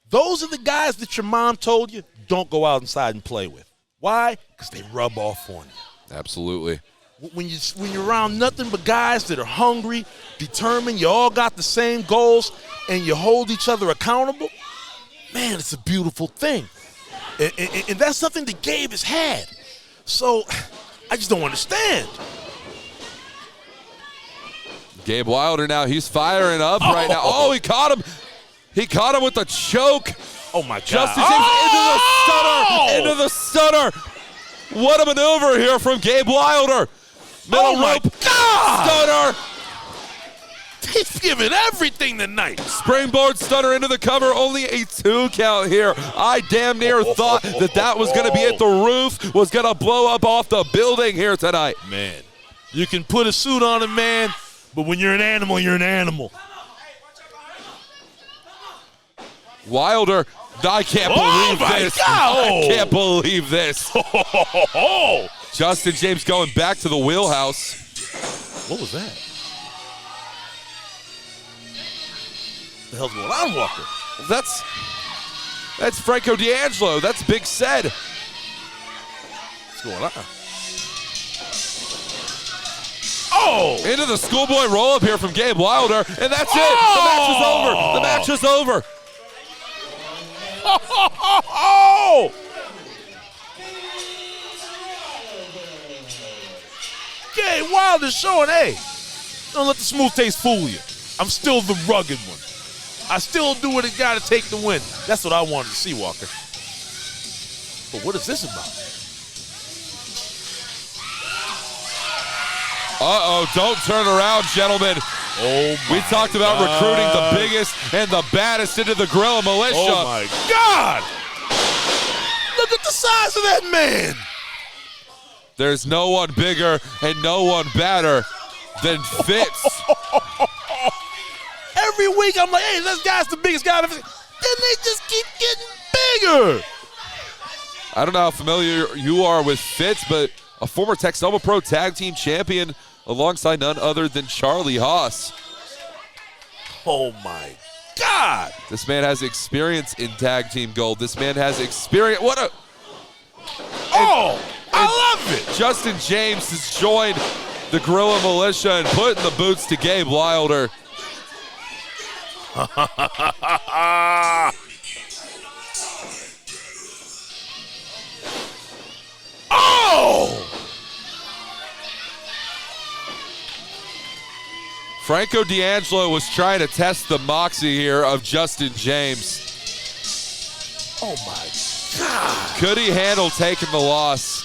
Those are the guys that your mom told you don't go out inside and play with. Why? Because they rub off on you. Absolutely. When you're around nothing but guys that are hungry, determined, you all got the same goals, and you hold each other accountable, man, it's a beautiful thing. And that's something that Gabe has had. So I just don't understand. Gabe Wilder now, he's firing up right now. Oh, he caught him. He caught him with the choke. Oh, my God. Justin James into the stunner. What a maneuver here from Gabe Wilder. Middle rope. God. Stunner. He's giving everything tonight. Springboard stunner into the cover, only a 2 count here. I damn near thought that was going to be at the roof, was going to blow up off the building here tonight. Man, you can put a suit on a man, but when you're an animal, you're an animal. Wilder, I can't believe this. I can't believe this. Justin James going back to the wheelhouse. What was that? What the hell's going on, Walker? That's Franco D'Angelo. That's Big Sed. What's going on? Oh! Into the schoolboy roll-up here from Gabe Wilder, and that's it. The match is over. The match is over. Oh! Gabe Wilder showing, hey, don't let the smooth taste fool you. I'm still the rugged one. I still do what it got to take to win. That's what I wanted to see, Walker. But what is this about? Uh-oh, don't turn around, gentlemen. Oh, my We talked about recruiting the biggest and the baddest into the guerrilla militia. Oh, my God. Look at the size of that man. There's no one bigger and no one badder than Fitz. Every week I'm like, hey, this guy's the biggest guy. Then they just keep getting bigger. I don't know how familiar you are with Fitz, but a former Texoma Pro Tag Team Champion alongside none other than Charlie Haas. Oh, my God. This man has experience in Tag Team Gold. This man has experience. I love it. Justin James has joined the Guerrilla Militia and putting the boots to Gabe Wilder. Oh! Franco D'Angelo was trying to test the moxie here of Justin James. Oh, my God. Could he handle taking the loss?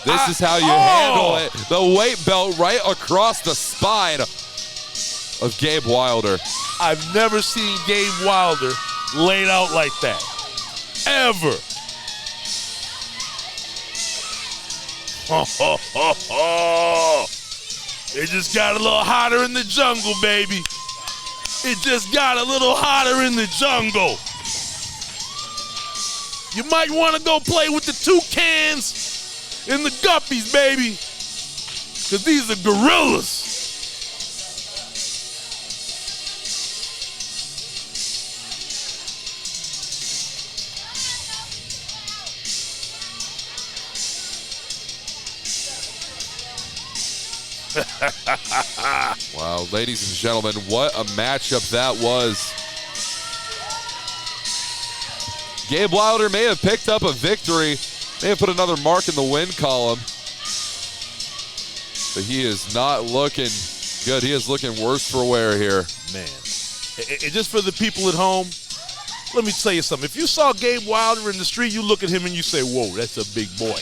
This is how you handle it. The weight belt right across the spine of Gabe Wilder. I've never seen Gabe Wilder laid out like that. Ever. It just got a little hotter in the jungle, baby. It just got a little hotter in the jungle. You might want to go play with the toucans and the guppies, baby, because these are gorillas. Wow, ladies and gentlemen, what a matchup that was. Gabe Wilder may have picked up a victory, may have put another mark in the win column, but he is not looking good. He is looking worse for wear here. Man, and just for the people at home, let me tell you something. If you saw Gabe Wilder in the street, you look at him and you say, whoa, that's a big boy.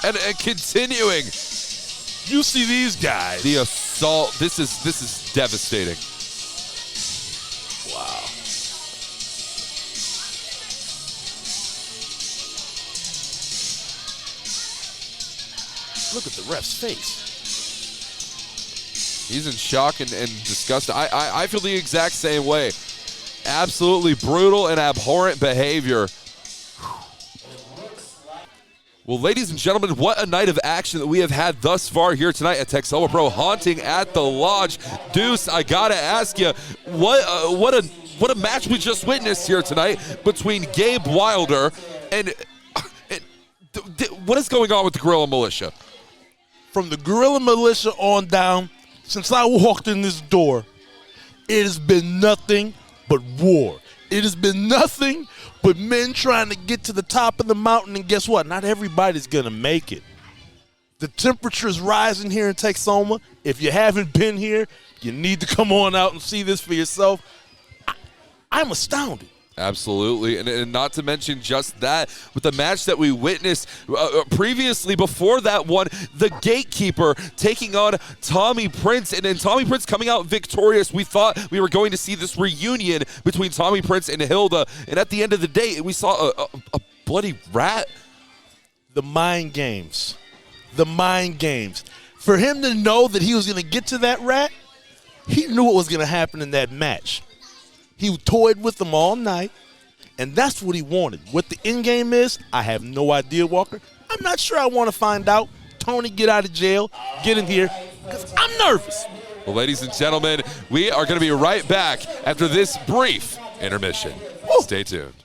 And continuing. You see these guys. The assault, this is devastating. Wow. Look at the ref's face. He's in shock and disgust. I feel the exact same way. Absolutely brutal and abhorrent behavior. Well, ladies and gentlemen, what a night of action that we have had thus far here tonight at Texoma Pro, haunting at the Lodge. Deuce, I gotta ask you, what a match we just witnessed here tonight between Gabe Wilder and what is going on with the Guerrilla Militia? From the Guerrilla Militia on down, since I walked in this door, it has been nothing but war. It has been nothing but men trying to get to the top of the mountain, and guess what? Not everybody's going to make it. The temperature is rising here in Texoma. If you haven't been here, you need to come on out and see this for yourself. I'm astounded. Absolutely, and not to mention just that, with the match that we witnessed previously before that one, the Gatekeeper taking on Tommy Prince, and Tommy Prince coming out victorious. We thought we were going to see this reunion between Tommy Prince and Hilda, and at the end of the day, we saw a bloody rat. The mind games. The mind games. For him to know that he was going to get to that rat, he knew what was going to happen in that match. He toyed with them all night, and that's what he wanted. What the end game is, I have no idea, Walker. I'm not sure I want to find out. Tony, get out of jail. Get in here, because I'm nervous. Well, ladies and gentlemen, we are going to be right back after this brief intermission. Stay tuned.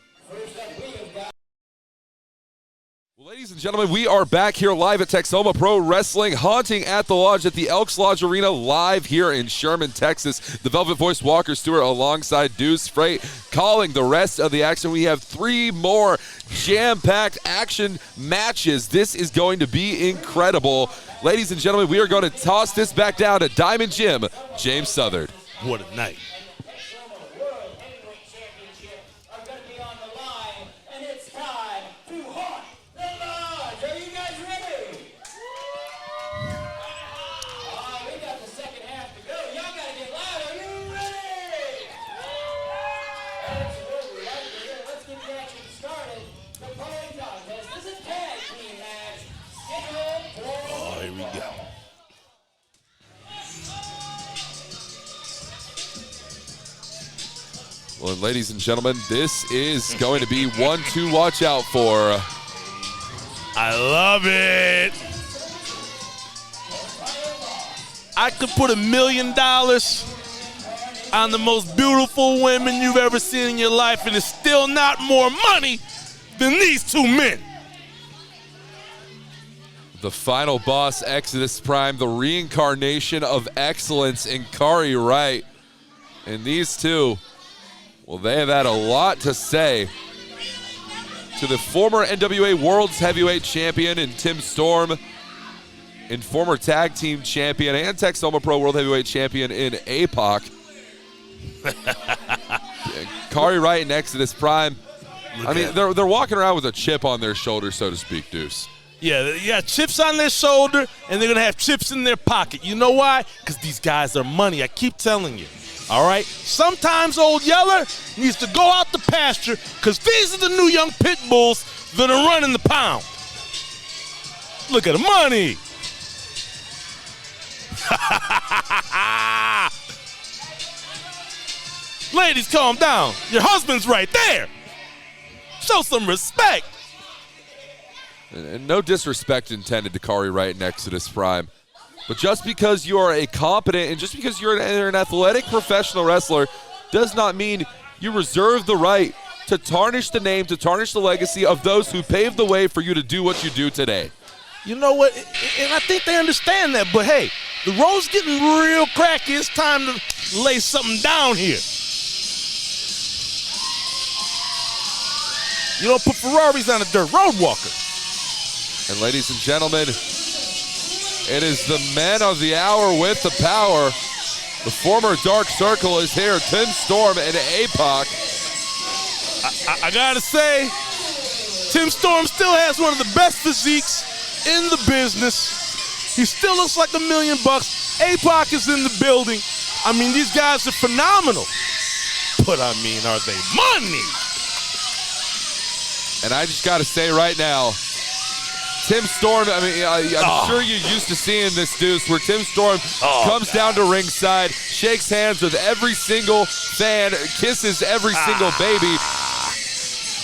Ladies and gentlemen, we are back here live at Texoma Pro Wrestling, haunting at the Lodge at the Elks Lodge Arena, live here in Sherman, Texas. The Velvet Voice Walker Stewart alongside Deuce Freight calling the rest of the action. We have 3 more jam-packed action matches. This is going to be incredible. Ladies and gentlemen, we are going to toss this back down to Diamond Jim, James Southard. What a night. Well, ladies and gentlemen, this is going to be one to watch out for. I love it. I could put $1 million on the most beautiful women you've ever seen in your life, and it's still not more money than these 2 men. The final boss, Exodus Prime, the reincarnation of excellence in Kari Wright. And these two, well, they have had a lot to say to the former NWA World's Heavyweight Champion in Tim Storm and former tag team champion and Texoma Pro World Heavyweight Champion in APOC. Kari Wright and Exodus Prime. I mean, they're walking around with a chip on their shoulder, so to speak, Deuce. Yeah, they got chips on their shoulder, and they're going to have chips in their pocket. You know why? Because these guys are money. I keep telling you. All right? Sometimes Old Yeller needs to go out the pasture because these are the new young pit bulls that are running the pound. Look at the money. Ladies, calm down. Your husband's right there. Show some respect. And no disrespect intended to Kari Wright and Exodus Prime. But just because you are a competent and just because you're an athletic professional wrestler does not mean you reserve the right to tarnish the name, to tarnish the legacy of those who paved the way for you to do what you do today. You know what? And I think they understand that. But, hey, the road's getting real cracky. It's time to lay something down here. You don't put Ferraris on a dirt road walker. And ladies and gentlemen, it is the men of the hour with the power. The former Dark Circle is here. Tim Storm and APOC. I gotta say, Tim Storm still has one of the best physiques in the business. He still looks like $1 million. APOC is in the building. I mean, these guys are phenomenal. But I mean, are they money? And I just gotta say right now, Tim Storm, I mean, I'm sure you're used to seeing this, Deuce, where Tim Storm comes down to ringside, shakes hands with every single fan, kisses every single baby.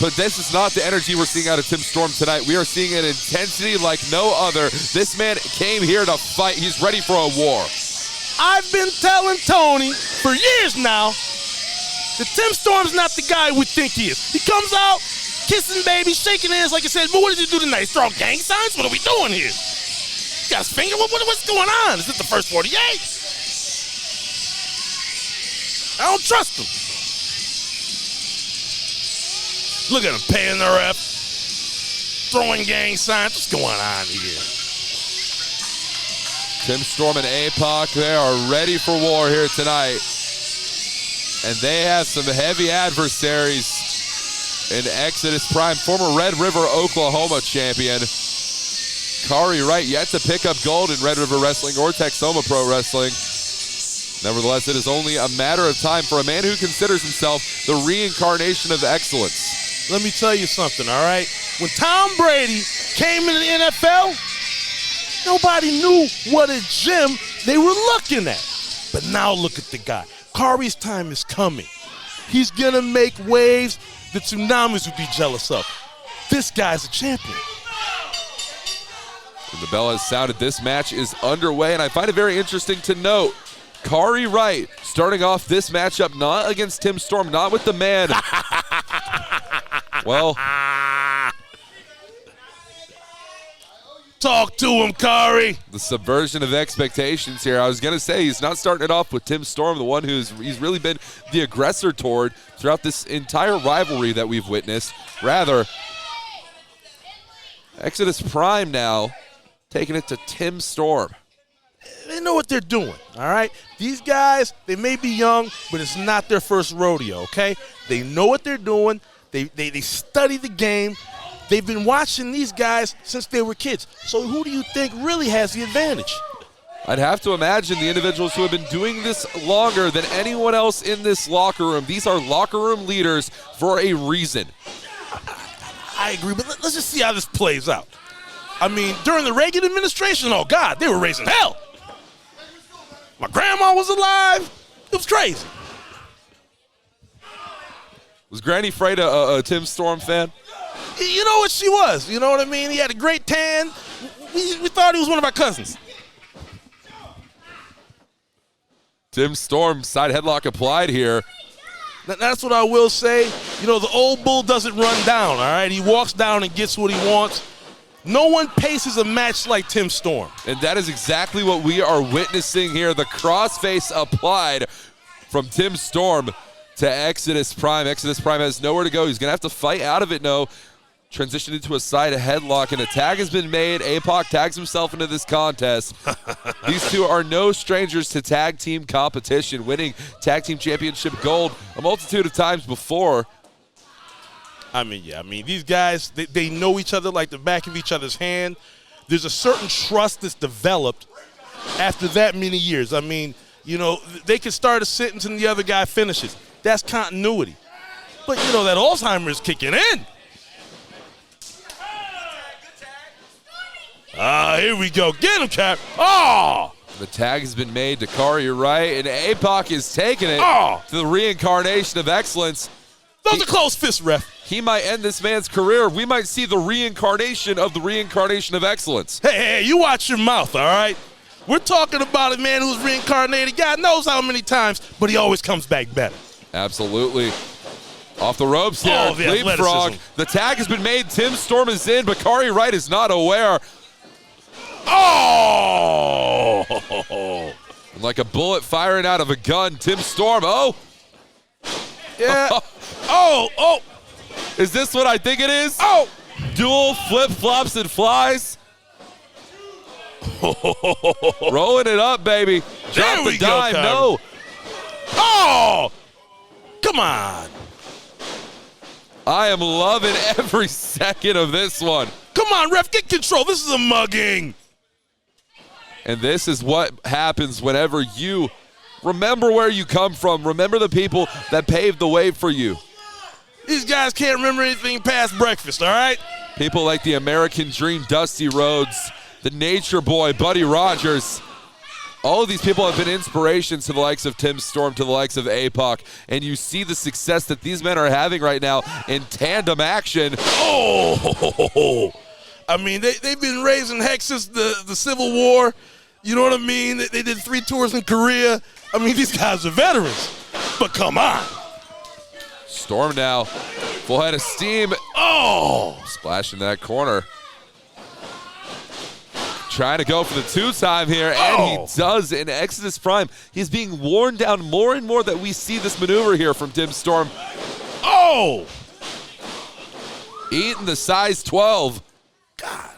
But this is not the energy we're seeing out of Tim Storm tonight. We are seeing an intensity like no other. This man came here to fight. He's ready for a war. I've been telling Tony for years now that Tim Storm's not the guy we think he is. He comes out, kissing babies, shaking hands like I said, but what did you do tonight? Throw gang signs? What are we doing here? He got his finger? What's going on? Is this the first 48? I don't trust him. Look at him paying the ref, throwing gang signs. What's going on here? Tim Storm and APOC, they are ready for war here tonight. And they have some heavy adversaries in Exodus Prime, former Red River, Oklahoma champion. Kari Wright yet to pick up gold in Red River Wrestling or Texoma Pro Wrestling. Nevertheless, it is only a matter of time for a man who considers himself the reincarnation of excellence. Let me tell you something, all right? When Tom Brady came into the NFL, nobody knew what a gym they were looking at. But now look at the guy. Kari's time is coming. He's going to make waves the tsunamis would be jealous of. This guy's a champion. And the bell has sounded. This match is underway, and I find it very interesting to note Kari Wright starting off this matchup not against Tim Storm, not with the man. Well, talk to him, Kari. The subversion of expectations here. I was going to say he's not starting it off with Tim Storm, the one he's really been the aggressor toward throughout this entire rivalry that we've witnessed. Rather, Exodus Prime now taking it to Tim Storm. They know what they're doing, all right? These guys, they may be young, but it's not their first rodeo, okay? They know what they're doing. They study the game. They've been watching these guys since they were kids. So who do you think really has the advantage? I'd have to imagine the individuals who have been doing this longer than anyone else in this locker room. These are locker room leaders for a reason. I agree, but let's just see how this plays out. I mean, during the Reagan administration, oh, God, they were raising hell. My grandma was alive. It was crazy. Was Granny Freight a Tim Storm fan? You know what she was. You know what I mean? He had a great tan. We thought he was one of our cousins. Tim Storm, side headlock applied here. That's what I will say. You know, the old bull doesn't run down, all right? He walks down and gets what he wants. No one paces a match like Tim Storm. And that is exactly what we are witnessing here. The crossface applied from Tim Storm to Exodus Prime. Exodus Prime has nowhere to go. He's going to have to fight out of it, no. transitioned into a side headlock, and a tag has been made. APOC tags himself into this contest. These two are no strangers to tag team competition, winning tag team championship gold a multitude of times before. I mean, these guys, they know each other like the back of each other's hand. There's a certain trust that's developed after that many years. I mean, you know, they can start a sentence and the other guy finishes. That's continuity. But, you know, that Alzheimer's kicking in. Here we go. Get him, Cap. Oh! The tag has been made to Kari Wright, and APOC is taking it to the reincarnation of excellence. Those are close fists, ref. He might end this man's career. We might see the reincarnation of excellence. Hey, you watch your mouth, all right? We're talking about a man who's reincarnated God knows how many times, but he always comes back better. Absolutely. Off the ropes here. Oh, the Leapfrog. athleticism. The tag has been made. Tim Storm is in, but Kari Wright is not aware. Oh! Like a bullet firing out of a gun. Tim Storm. Oh. Yeah. Oh. Is this what I think it is? Oh. Dual flip-flops and flies. Rolling it up, baby. Drop the dime. No. Oh. Come on. I am loving every second of this one. Come on, ref, get control. This is a mugging. And this is what happens whenever you remember where you come from. Remember the people that paved the way for you. These guys can't remember anything past breakfast, all right? People like the American Dream, Dusty Rhodes, the Nature Boy, Buddy Rogers. All of these people have been inspirations to the likes of Tim Storm, to the likes of APOC. And you see the success that these men are having right now in tandem action. Oh! I mean, they've been raising heck since the Civil War. You know what I mean? They did 3 tours in Korea. I mean, these guys are veterans. But come on. Storm now, full head of steam. Oh! Splash in that corner. Trying to go for the 2-time here, and he does in Exodus Prime. He's being worn down more and more that we see this maneuver here from Tim Storm. Oh! Eating the size 12. God.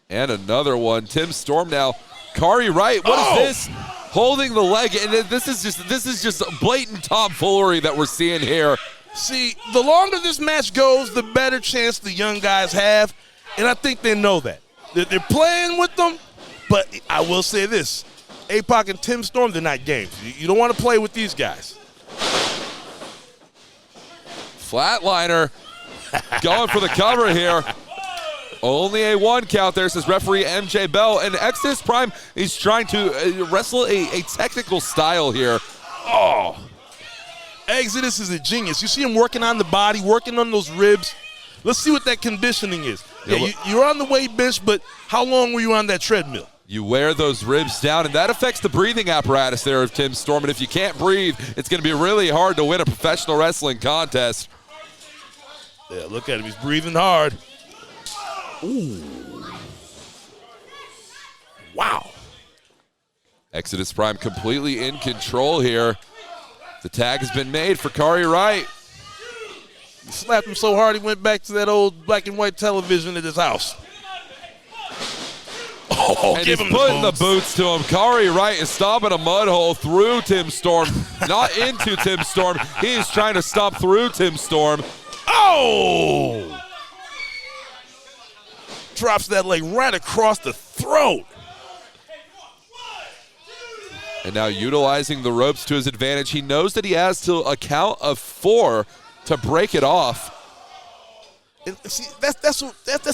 And another one. Tim Storm now. Kari Wright, what is this? Holding the leg, and this is just blatant tomfoolery that we're seeing here. See, the longer this match goes, the better chance the young guys have, and I think they know that. They're playing with them, but I will say this. APOC and Tim Storm, they're not games. You don't want to play with these guys. Flatliner going for the cover here. Only a 1 count there, says referee MJ Bell. And Exodus Prime is trying to wrestle a technical style here. Oh. Exodus is a genius. You see him working on the body, working on those ribs. Let's see what that conditioning is. Yeah, you're on the weight bench, but how long were you on that treadmill? You wear those ribs down, and that affects the breathing apparatus there of Tim Storm. And if you can't breathe, it's going to be really hard to win a professional wrestling contest. Yeah, look at him. He's breathing hard. Ooh. Wow. Exodus Prime completely in control here. The tag has been made for Kari Wright. He slapped him so hard he went back to that old black and white television at his house. Oh, and he's putting the boots to him. Kari Wright is stomping a mud hole through Tim Storm, not into Tim Storm. He is trying to stomp through Tim Storm. Oh! Drops that leg right across the throat. And now utilizing the ropes to his advantage. He knows that he has to a count of 4 to break it off. And see, that's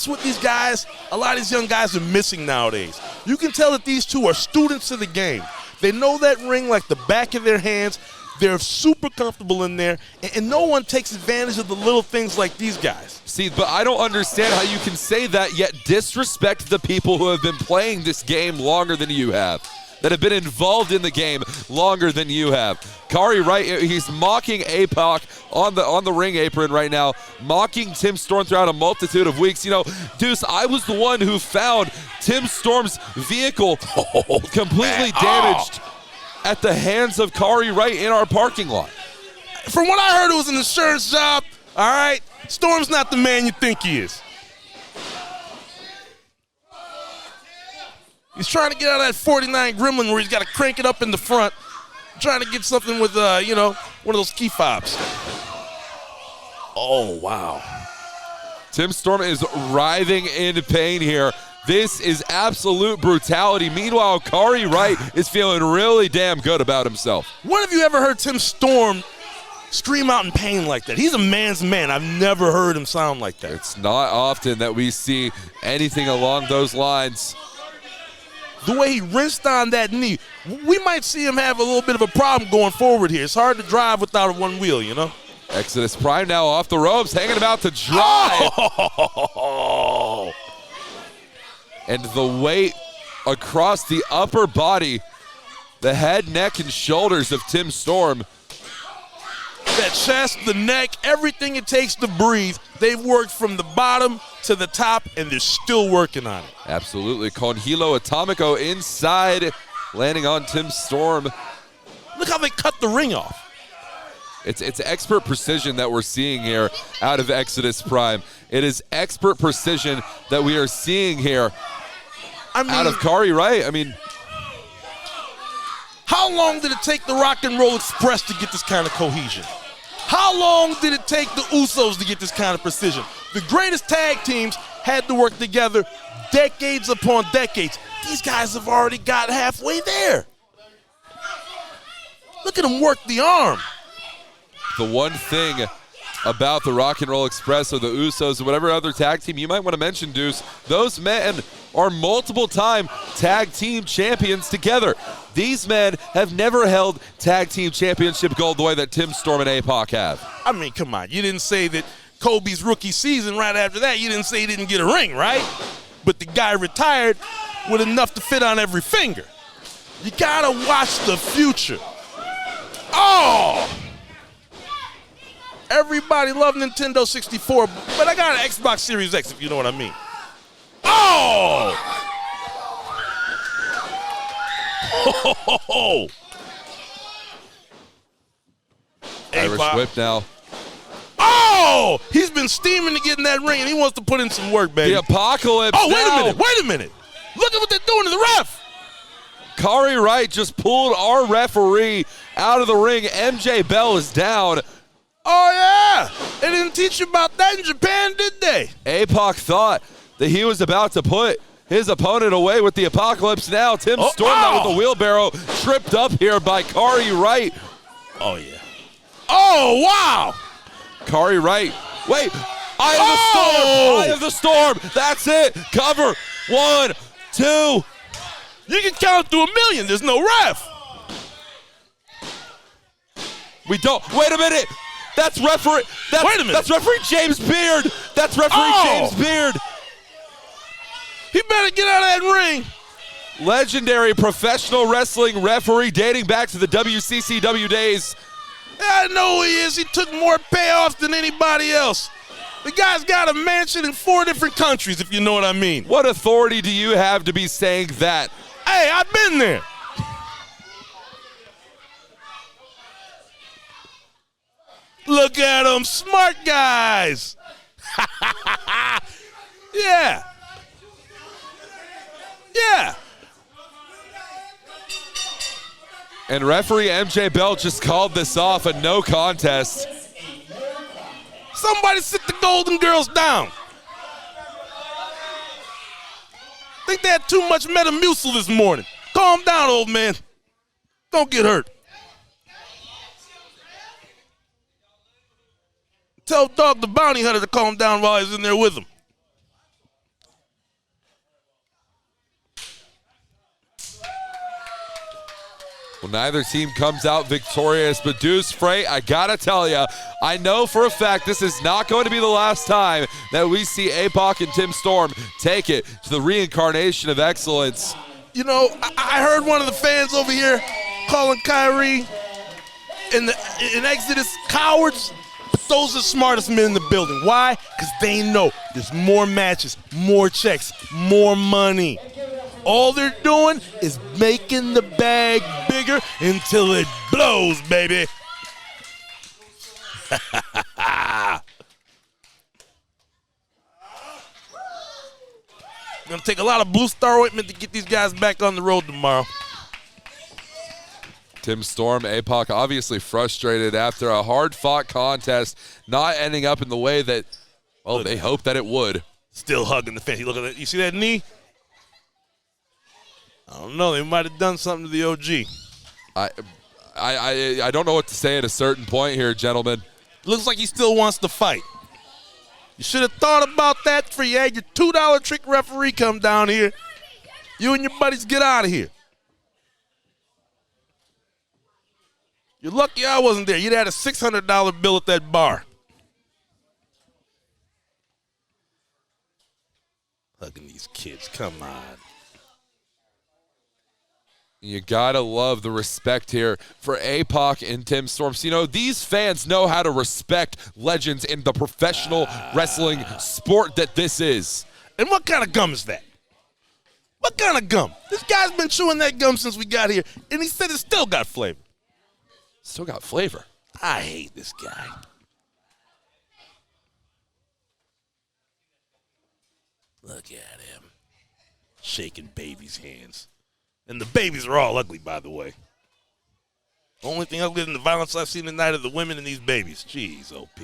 what these guys, a lot of these young guys are missing nowadays. You can tell that these two are students of the game. They know that ring like the back of their hands. They're super comfortable in there, and no one takes advantage of the little things like these guys. See, but I don't understand how you can say that yet disrespect the people who have been playing this game longer than you have, that have been involved in the game longer than you have. Kari Wright, he's mocking APOC on the ring apron right now, mocking Tim Storm throughout a multitude of weeks. You know, Deuce, I was the one who found Tim Storm's vehicle completely damaged at the hands of Kari Wright in our parking lot. From what I heard, it was an insurance job. All right? Storm's not the man you think he is. He's trying to get out of that 49 Gremlin where he's got to crank it up in the front, trying to get something with, one of those key fobs. Oh, wow. Tim Storm is writhing in pain here. This is absolute brutality. Meanwhile, Kari Wright is feeling really damn good about himself. When have you ever heard Tim Storm scream out in pain like that? He's a man's man. I've never heard him sound like that. It's not often that we see anything along those lines. The way he rinsed on that knee, we might see him have a little bit of a problem going forward here. It's hard to drive without a one wheel, you know? Exodus Prime now off the ropes, hanging about to drive. Oh! And the weight across the upper body, the head, neck, and shoulders of Tim Storm. That chest, the neck, everything it takes to breathe. They've worked from the bottom to the top, and they're still working on it. Absolutely. Congelo Atomico inside, landing on Tim Storm. Look how they cut the ring off. It's expert precision that we're seeing here out of Exodus Prime. It is expert precision that we are seeing here out of Kari Wright. I mean, how long did it take the Rock and Roll Express to get this kind of cohesion? How long did it take the Usos to get this kind of precision? The greatest tag teams had to work together decades upon decades. These guys have already got halfway there. Look at them work the arm. the one thing about the Rock and Roll Express or the Usos or whatever other tag team you might want to mention, Deuce, those men are multiple-time tag team champions together. These men have never held tag team championship gold the way that Tim Storm and APOC have. I mean, come on. You didn't say that Kobe's rookie season right after that, you didn't say he didn't get a ring, right? But the guy retired with enough to fit on every finger. You gotta watch the future. Oh! Everybody loved Nintendo 64, but I got an Xbox Series X, if you know what I mean. Oh! Oh! Irish whip now. Oh! He's been steaming to get in that ring, and he wants to put in some work, baby. The Apocalypse Oh, now. wait a minute. Look at what they're doing to the ref. Kari Wright just pulled our referee out of the ring. MJ Bell is down. Oh, yeah. They didn't teach you about that in Japan, did they? APOC thought that he was about to put his opponent away with the Apocalypse now. Tim Storm now with the wheelbarrow, tripped up here by Kari Wright. Oh, yeah. Oh, wow. Kari Wright. Wait. Eye of the Storm. Eye of the Storm. That's it. Cover. 1, 2. You can count to 1,000,000. There's no ref. We don't. Wait a minute. That's referee. Wait a minute. That's referee James Beard. That's referee James Beard. He better get out of that ring. Legendary professional wrestling referee dating back to the WCCW days. I know who he is. He took more payoffs than anybody else. The guy's got a mansion in 4 different countries, if you know what I mean. What authority do you have to be saying that? Hey, I've been there. Look at them, smart guys. Yeah. Yeah. And referee MJ Bell just called this off a no contest. Somebody sit the Golden Girls down. Think they had too much Metamucil this morning. Calm down, old man. Don't get hurt. Tell Dog the Bounty Hunter to calm down while he's in there with him. Well, neither team comes out victorious, but Deuce Frey, I gotta tell you, I know for a fact this is not going to be the last time that we see APOC and Tim Storm take it to the reincarnation of excellence. You know, I heard one of the fans over here calling Kyrie and Exodus cowards. But those are the smartest men in the building. Why? Because they know there's more matches, more checks, more money. All they're doing is making the bag bigger until it blows, baby. Gonna take a lot of Blue Star ointment to get these guys back on the road tomorrow. Tim Storm, APOC obviously frustrated after a hard-fought contest not ending up in the way that, well, they hoped that it would. Still hugging the fence. You look at that. You see that knee? I don't know. They might have done something to the OG. I don't know what to say at a certain point here, gentlemen. Looks like he still wants to fight. You should have thought about that before you had your $2 trick referee come down here. You and your buddies get out of here. You're lucky I wasn't there. You'd had a $600 bill at that bar. Hugging these kids, come on. You gotta love the respect here for APOC and Tim Storm. So, you know, these fans know how to respect legends in the professional wrestling sport that this is. And what kind of gum is that? What kind of gum? This guy's been chewing that gum since we got here, and he said it still got flavor. Still got flavor. I hate this guy. Look at him. Shaking babies' hands. And the babies are all ugly, by the way. Only thing uglier than the violence I've seen tonight are the women and these babies. Jeez, OP.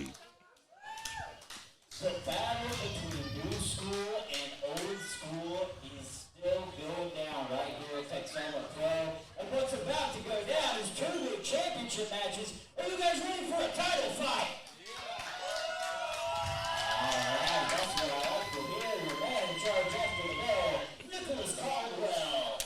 The battle between new school and old school is still going down right here at Texoma Pro. And what's about to go down is two championship matches. Are you guys ready for a title fight? All right, that's what I like to hear. Your man in charge after the bell, Nicholas Caldwell.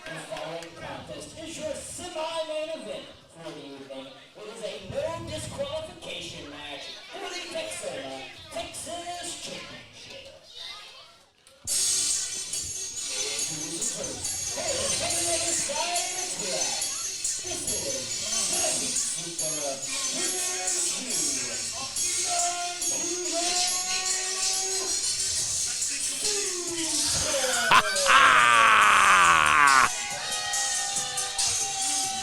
The following contest is your semi-main event for the evening. It is a no disqualification match for the Texoma Texas Championship. Who's the first? Hey, coming on the side of the track. This is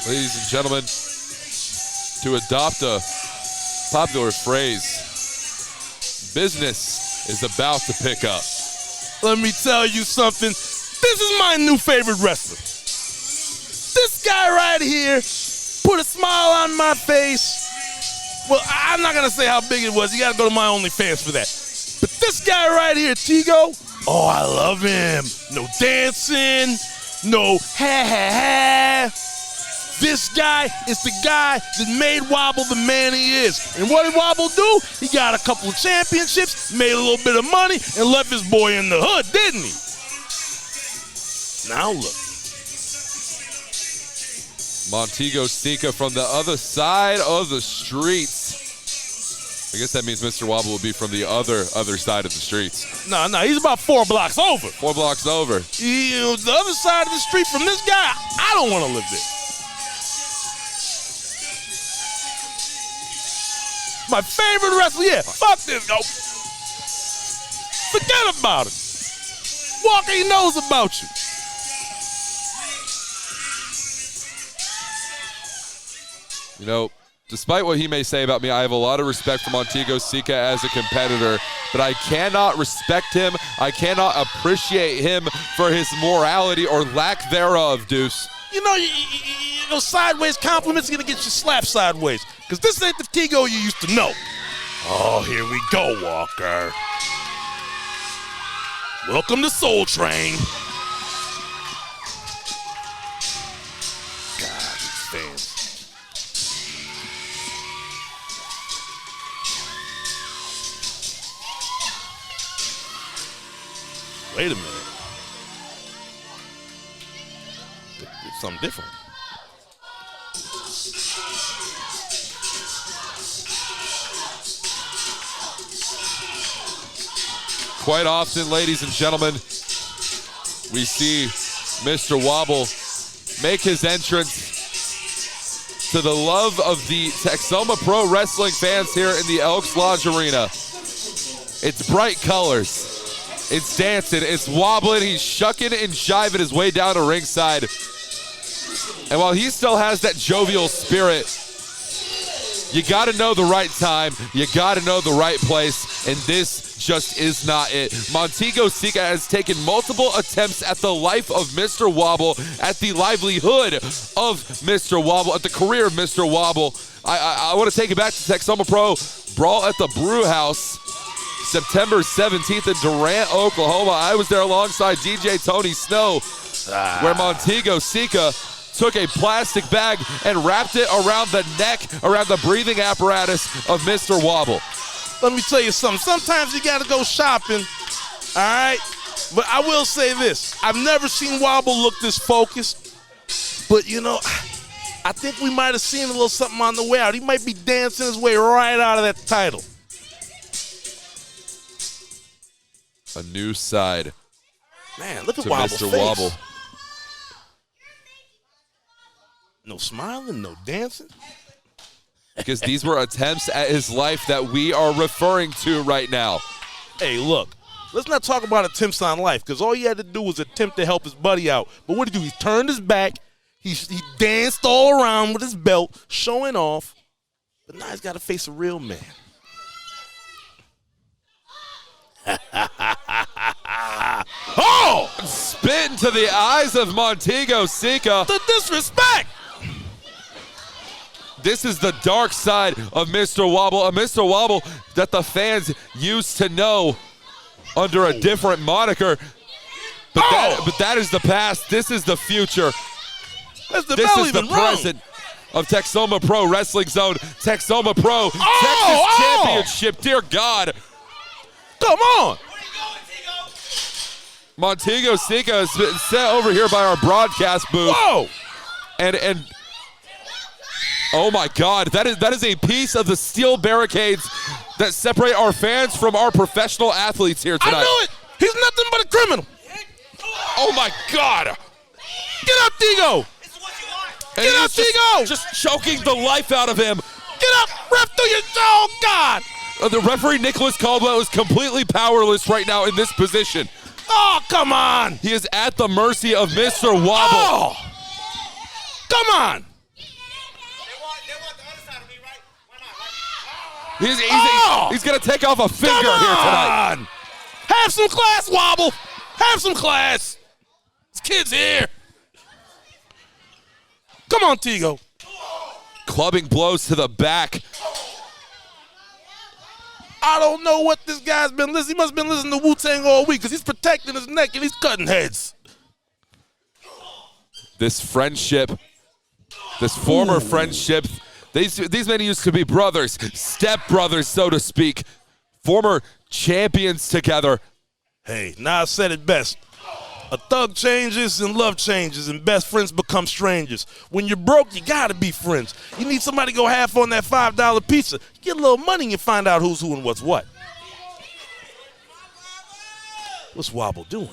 Ladies and gentlemen, to adopt a popular phrase, business is about to pick up. Let me tell you something. This is my new favorite wrestler. This guy right here put a smile on my face. Well, I'm not going to say how big it was. You got to go to my OnlyFans for that. But this guy right here, Tigo, oh, I love him. No dancing, no ha. This guy is the guy that made Wobble the man he is. And what did Wobble do? He got a couple of championships, made a little bit of money, and left his boy in the hood, didn't he? Now look. Montego Sika from the other side of the streets. I guess that means Mr. Wobble will be from the other side of the streets. No, he's about 4 blocks over. 4 blocks over. The other side of the street from this guy, I don't want to live there. My favorite wrestler, yeah, fuck this, go. Forget about it. Walker, he knows about you. You know, despite what he may say about me, I have a lot of respect for Montego Sika as a competitor, but I cannot respect him. I cannot appreciate him for his morality or lack thereof, Deuce. You know, sideways compliments are going to get you slapped sideways, because this ain't the Tigo you used to know. Oh, here we go, Walker. Welcome to Soul Train. God, these fans. Wait a minute. It's something different. Quite often, ladies and gentlemen, we see Mr. Wobble make his entrance to the love of the Texoma Pro Wrestling fans here in the Elks Lodge Arena. It's bright colors. It's dancing. It's wobbling. He's shucking and jiving his way down to ringside. And while he still has that jovial spirit, you got to know the right time. You got to know the right place. And this just is not it. Montego Sika has taken multiple attempts at the life of Mr. Wobble, at the livelihood of Mr. Wobble, at the career of Mr. Wobble. I want to take it back to Texoma Pro Brawl at the Brew House, September 17th in Durant, Oklahoma. I was there alongside DJ Tony Snow, where Montego Sika took a plastic bag and wrapped it around the neck, around the breathing apparatus of Mr. Wobble. Let me tell you something. Sometimes you got to go shopping, all right? But I will say this. I've never seen Wobble look this focused. But, you know, I think we might have seen a little something on the way out. He might be dancing his way right out of that title. A new side Man, look at to Wobble's Mr. face. Wobble. No smiling, no dancing. Because these were attempts at his life that we are referring to right now. Hey, look, let's not talk about attempts on life, because all he had to do was attempt to help his buddy out. But what did he do? He turned his back. He danced all around with his belt, showing off. But now he's got to face a real man. Oh! Spit into the eyes of Montego Sika. The disrespect! This is the dark side of Mr. Wobble, a Mr. Wobble that the fans used to know under a different moniker. But that is the past. This is the future. That's the This bell is the even wrong. present of Texoma Pro Wrestling Zone. Texoma Pro Oh! Texas Championship. Dear God. Come on! Montego Sika has been set over here by our broadcast booth. Whoa! And oh my God, that is a piece of the steel barricades that separate our fans from our professional athletes here tonight. I knew it! He's nothing but a criminal. Oh my God! Get up, Tigo! And Get up, he's Tigo! just choking the life out of him. Get up! Ref through your... Oh, God! The referee, Nicholas Caldwell, is completely powerless right now in this position. Oh, come on! He is at the mercy of Mr. Wobble. Oh! Come on! They want the other side of me, right? Why not, right? He's going to take off a finger Come here tonight. on! Have some class, Wobble! Have some class! This kid's here. Come on, Tigo. Clubbing blows to the back. I don't know what this guy's been listening. He must have been listening to Wu-Tang all week because he's protecting his neck and he's cutting heads. This friendship, this former friendship, these men used to be brothers, step-brothers, so to speak, former champions together. Hey, Nas said it best. A thug changes and love changes and best friends become strangers. When you're broke, you gotta be friends. You need somebody to go half on that $5 pizza. Get a little money and you find out who's who and what's what. What's Wobble doing?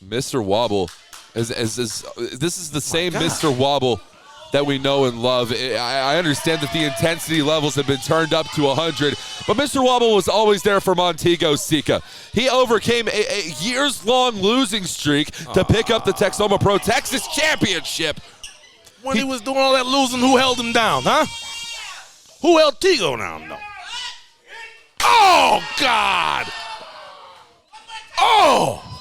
Mr. Wobble, this is the same God. Mr. Wobble that we know and love. I understand that the intensity levels have been turned up to 100, but Mr. Wobble was always there for Montego Sika. He overcame a years-long losing streak to pick up the Texoma Pro Texas Championship. When he was doing all that losing, who held him down, huh? Who held Tigo down, though? Oh, God! Oh!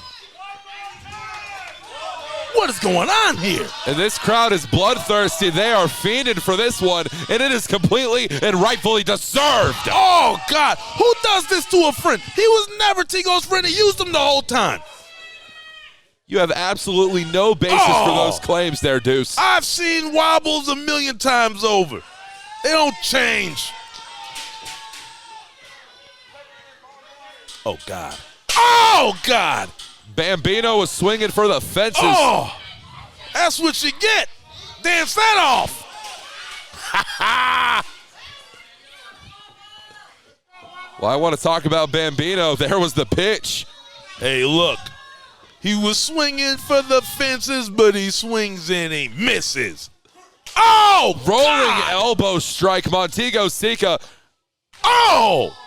What is going on here? And this crowd is bloodthirsty. They are fiending for this one, and it is completely and rightfully deserved. Oh, God. Who does this to a friend? He was never Tigo's friend. He used him the whole time. You have absolutely no basis for those claims there, Deuce. I've seen Wobbles a million times over. They don't change. Oh, God. Oh, God. Bambino was swinging for the fences. Oh, that's what you get. Dance that off. Well, I want to talk about Bambino. There was the pitch. Hey, look. He was swinging for the fences, but he swings and he misses. Oh, Rolling God. elbow strike, Montego Sika. Oh.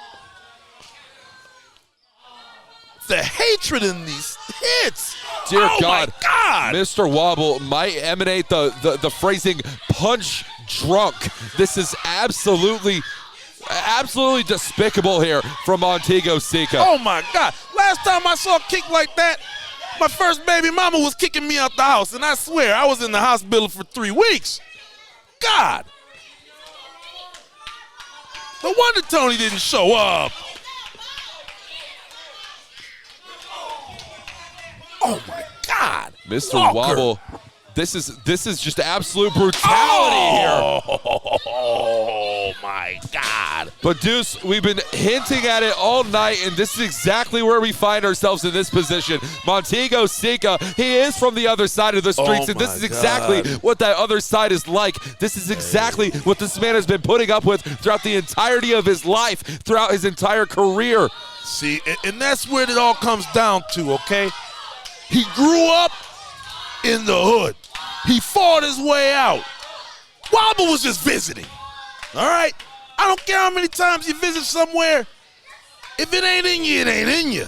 The hatred in these hits. Dear oh God, my God. Mr. Wobble might emanate the phrasing punch drunk. This is absolutely Absolutely despicable here from Montego Sika. Oh, my God. Last time I saw a kick like that, my first baby mama was kicking me out the house, and I swear I was in the hospital for 3 weeks. God. No wonder Tony didn't show up. Oh, my God. Mr. Walker. Wobble, this is just absolute brutality here. Oh, my God. But Deuce, we've been hinting at it all night, and this is exactly where we find ourselves in this position. Montego Sika, he is from the other side of the streets, and this is exactly what that other side is like. This is exactly what this man has been putting up with throughout the entirety of his life, throughout his entire career. See, and that's where it all comes down to, okay? He grew up in the hood. He fought his way out. Wobble was just visiting, all right? I don't care how many times you visit somewhere. If it ain't in you, it ain't in you.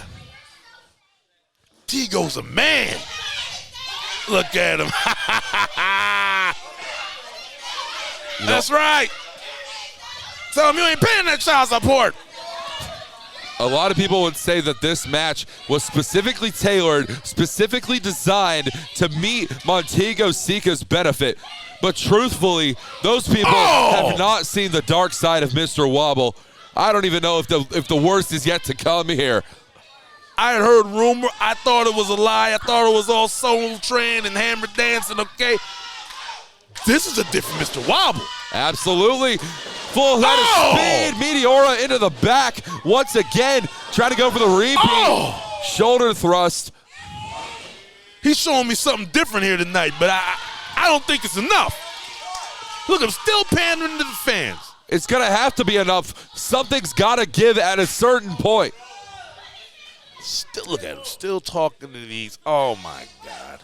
Tigo's a man. Look at him. That's right. Tell him you ain't paying that child support. A lot of people would say that this match was specifically tailored, specifically designed to meet Montego Sika's benefit. But truthfully, those people have not seen the dark side of Mr. Wobble. I don't even know if the worst is yet to come here. I had heard rumor. I thought it was a lie. I thought it was all Soul Train and Hammer Dancing, okay? This is a different Mr. Wobble. Absolutely. Full head of speed. Meteora into the back. Once again, trying to go for the repeat. Shoulder thrust. He's showing me something different here tonight, but I don't think it's enough. Look, I'm still pandering to the fans. It's going to have to be enough. Something's got to give at a certain point. Still, look at him, still talking to these. Oh, my God.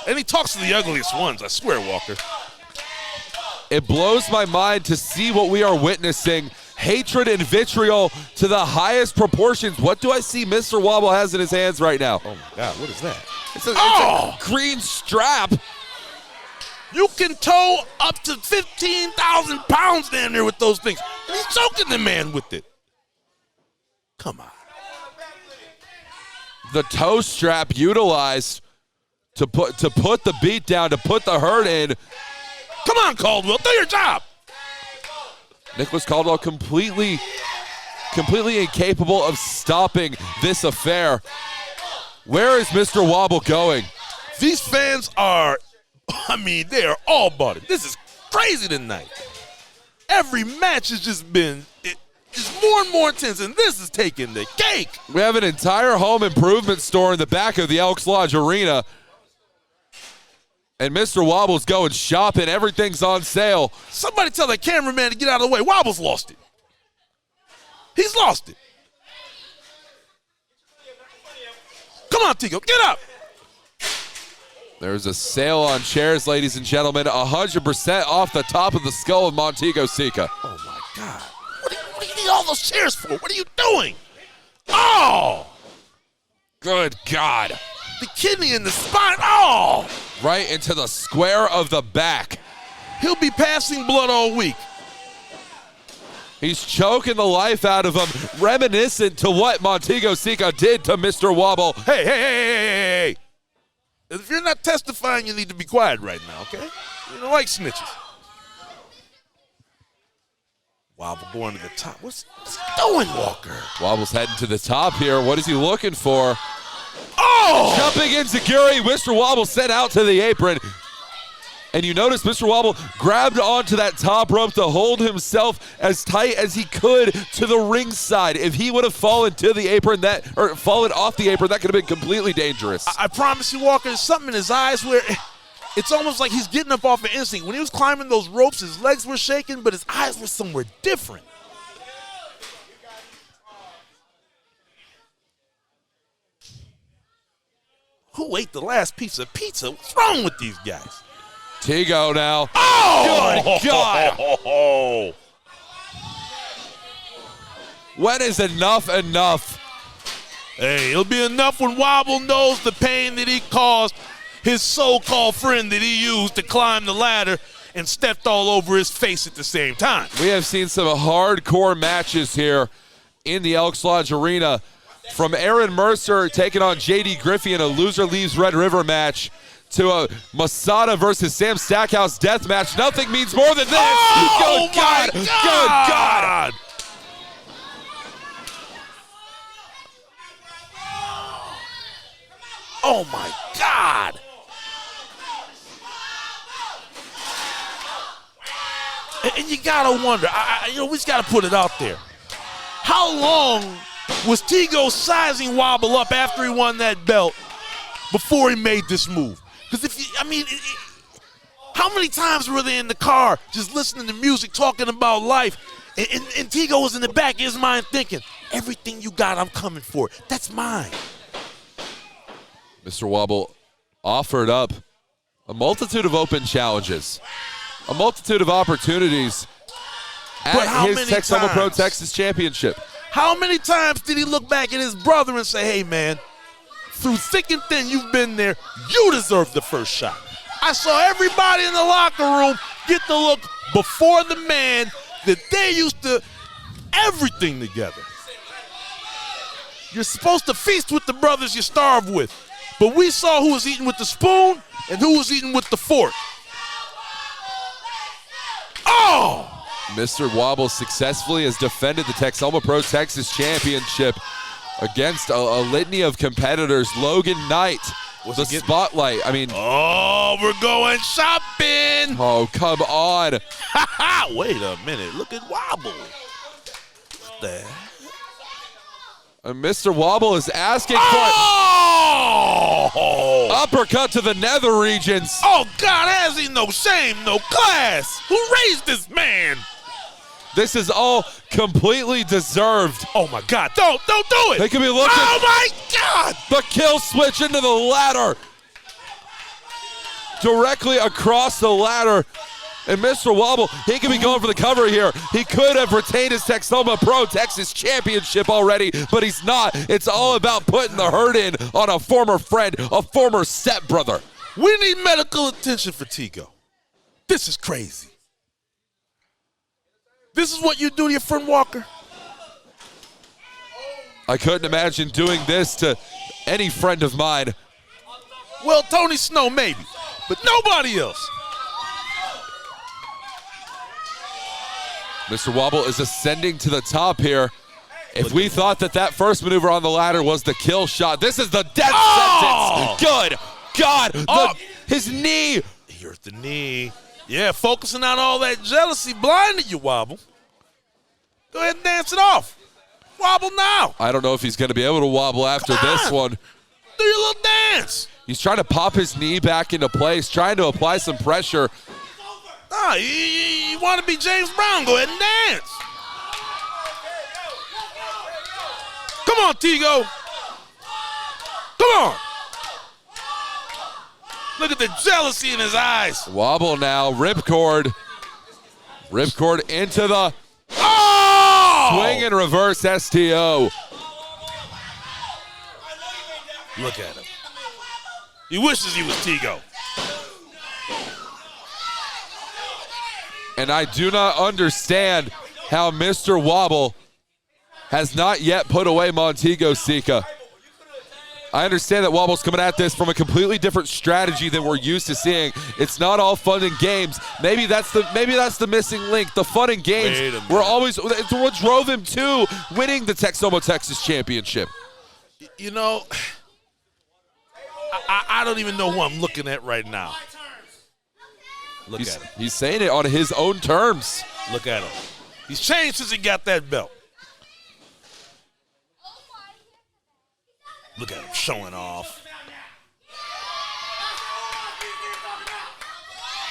And he talks to the ugliest ones, I swear, Walker. It blows my mind to see what we are witnessing. Hatred and vitriol to the highest proportions. What do I see Mr. Wobble has in his hands right now? Oh, my God, what is that? It's a green strap. You can tow up to 15,000 pounds down there with those things. And he's choking the man with it. Come on. The toe strap utilized to put the beat down, to put the hurt in. Come on, Caldwell, do your job. Nicholas Caldwell completely incapable of stopping this affair. Where is Mr. Wobble going? These fans are, they are all bought it. This is crazy tonight. Every match has just been just more and more intense, and this is taking the cake. We have an entire home improvement store in the back of the Elks Lodge Arena. And Mr. Wobble's going shopping. Everything's on sale. Somebody tell that cameraman to get out of the way. Wobble's lost it. He's lost it. Come on, Tigo, get up. There's a sale on chairs, ladies and gentlemen. 100% off the top of the skull of Montego Sika. Oh, my God. What do you need all those chairs for? What are you doing? Oh! Good God. The kidney in the spine. Oh! Right into the square of the back. He'll be passing blood all week. He's choking the life out of him, reminiscent to what Montego Sika did to Mr. Wobble. Hey. If you're not testifying, you need to be quiet right now, okay? You don't like snitches. Wobble going to the top. What's he doing, Walker? Wobble's heading to the top here. What is he looking for? Oh! Jumping enziguri, Mr. Wobble sent out to the apron. And you notice Mr. Wobble grabbed onto that top rope to hold himself as tight as he could to the ringside. If he would have fallen to the apron, or fallen off the apron, that could have been completely dangerous. I promise you, Walker, there's something in his eyes where it's almost like he's getting up off of instinct. When he was climbing those ropes, his legs were shaking, but his eyes were somewhere different. Who ate the last piece of pizza? What's wrong with these guys? Tigo now. Oh! Good God. When is enough? Hey, it'll be enough when Wobble knows the pain that he caused his so-called friend that he used to climb the ladder and stepped all over his face at the same time. We have seen some hardcore matches here in the Elks Lodge Arena. From Aaron Mercer taking on J.D. Griffey in a loser leaves Red River match to a Masada versus Sam Stackhouse death match. Nothing means more than this. Oh, Good God. my Good God. Oh, my God. And you got to wonder, we just got to put it out there. How long was Tego sizing Wobble up after he won that belt before he made this move? Because how many times were they in the car just listening to music, talking about life, and Tego was in the back of his mind thinking, everything you got, I'm coming for it. That's mine. Mr. Wobble offered up a multitude of open challenges, a multitude of opportunities at his Texoma Pro Texas Championship. How many times did he look back at his brother and say, hey, man, through thick and thin, you've been there. You deserve the first shot. I saw everybody in the locker room get the look before the man that they used to everything together. You're supposed to feast with the brothers you starve with. But we saw who was eating with the spoon and who was eating with the fork. Oh! Mr. Wobble successfully has defended the Texoma Pro Texas Championship against a litany of competitors. Logan Knight, the spotlight. Oh, we're going shopping. Oh, come on. Wait a minute. Look at Wobble. What the heck? Mr. Wobble is asking for uppercut to the nether regions. Oh, God, has he no shame, no class? Who raised this man? This is all completely deserved. Oh, my God. Don't do it. They could be looking. Oh, my God. The kill switch into the ladder. Directly across the ladder. And Mr. Wobble, he could be going for the cover here. He could have retained his Texoma Pro Texas Championship already, but he's not. It's all about putting the hurt in on a former friend, a former stepbrother. We need medical attention for Tego. This is crazy. This is what you do to your friend Walker? I couldn't imagine doing this to any friend of mine. Well, Tony Snow maybe, but nobody else. Mr. Wobble is ascending to the top here. If we thought that first maneuver on the ladder was the kill shot, this is the death sentence. Good God. His knee. He hurt the knee. Yeah, focusing on all that jealousy blinded you, Wobble. Go ahead and dance it off. Wobble now. I don't know if he's going to be able to wobble after this one. Do your little dance. He's trying to pop his knee back into place, trying to apply some pressure. Ah, you want to be James Brown, go ahead and dance. Come on, Tego. Come on. Look at the jealousy in his eyes. Wobble now, ripcord. Ripcord into the swing and reverse STO. Look at him. He wishes he was Tego. And I do not understand how Mr. Wobble has not yet put away Montego Sika. I understand that Wobble's coming at this from a completely different strategy than we're used to seeing. It's not all fun and games. Maybe that's the missing link. The fun and games it's what drove him to winning the Texoma Texas Championship. You know, I don't even know who I'm looking at right now. Look at him. He's saying it on his own terms. Look at him. He's changed since he got that belt. Look at him showing off.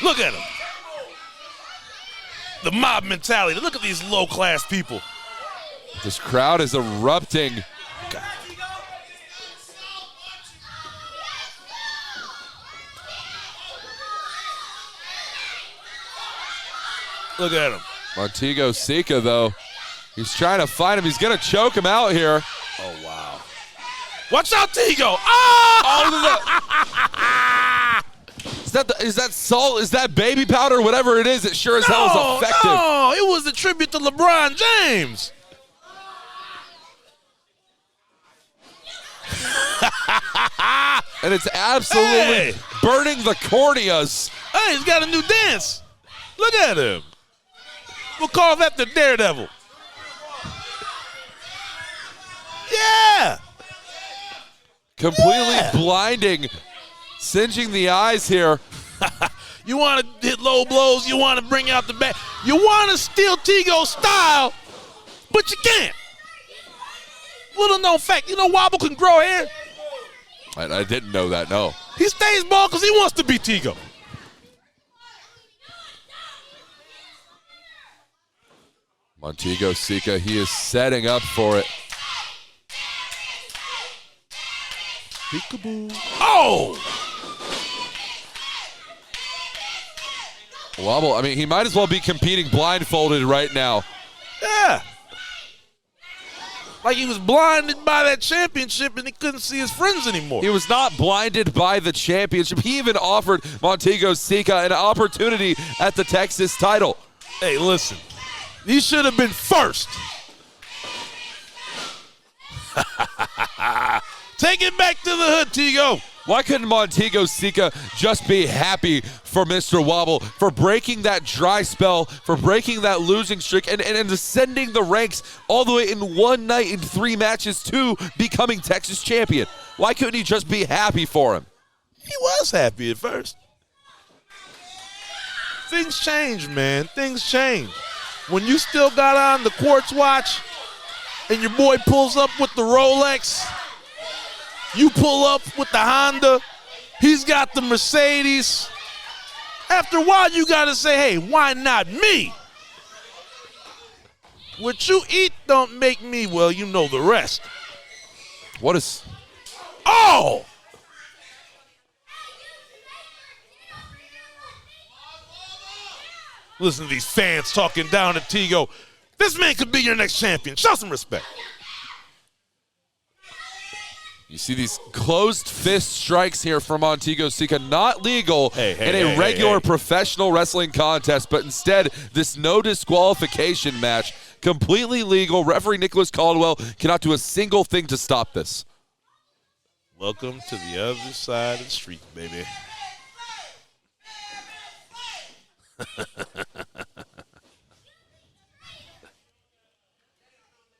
Look at him. The mob mentality. Look at these low-class people. This crowd is erupting. God. Look at him. Montego Sika, though, he's trying to find him. He's going to choke him out here. Oh, wow. Watch out, Tego. Is that salt? Is that baby powder? Whatever it is, it sure as hell is effective. No, it was a tribute to LeBron James. And it's absolutely burning the corneas. Hey, he's got a new dance. Look at him. We'll call that the Daredevil. Yeah. Completely blinding, singeing the eyes here. You want to hit low blows. You want to bring out the back. You want to steal Tigo's style, but you can't. Little known fact, you know Wobble can grow hair? I didn't know that, no. He stays bald because he wants to be Tigo. Montego Sika, he is setting up for it. Peekaboo. Oh! Wobble, I mean, he might as well be competing blindfolded right now. Yeah. Like he was blinded by that championship and he couldn't see his friends anymore. He was not blinded by the championship. He even offered Montego Sika an opportunity at the Texas title. Hey, listen. He should have been first. Take it back to the hood, Tigo. Why couldn't Montego Sika just be happy for Mr. Wobble, for breaking that dry spell, for breaking that losing streak, and ascending the ranks all the way in one night in 3 matches to becoming Texas champion? Why couldn't he just be happy for him? He was happy at first. Things change, man. Things change. When you still got on the quartz watch and your boy pulls up with the Rolex, you pull up with the Honda, he's got the Mercedes. After a while, you got to say, hey, why not me? What you eat don't make me, well, you know the rest. What is... Oh! Listen to these fans talking down to Tigo. This man could be your next champion. Show some respect. You see these closed fist strikes here from Montego Sika, not legal in a regular professional wrestling contest, but instead this no disqualification match, completely legal. Referee Nicholas Caldwell cannot do a single thing to stop this. Welcome to the other side of the street, baby.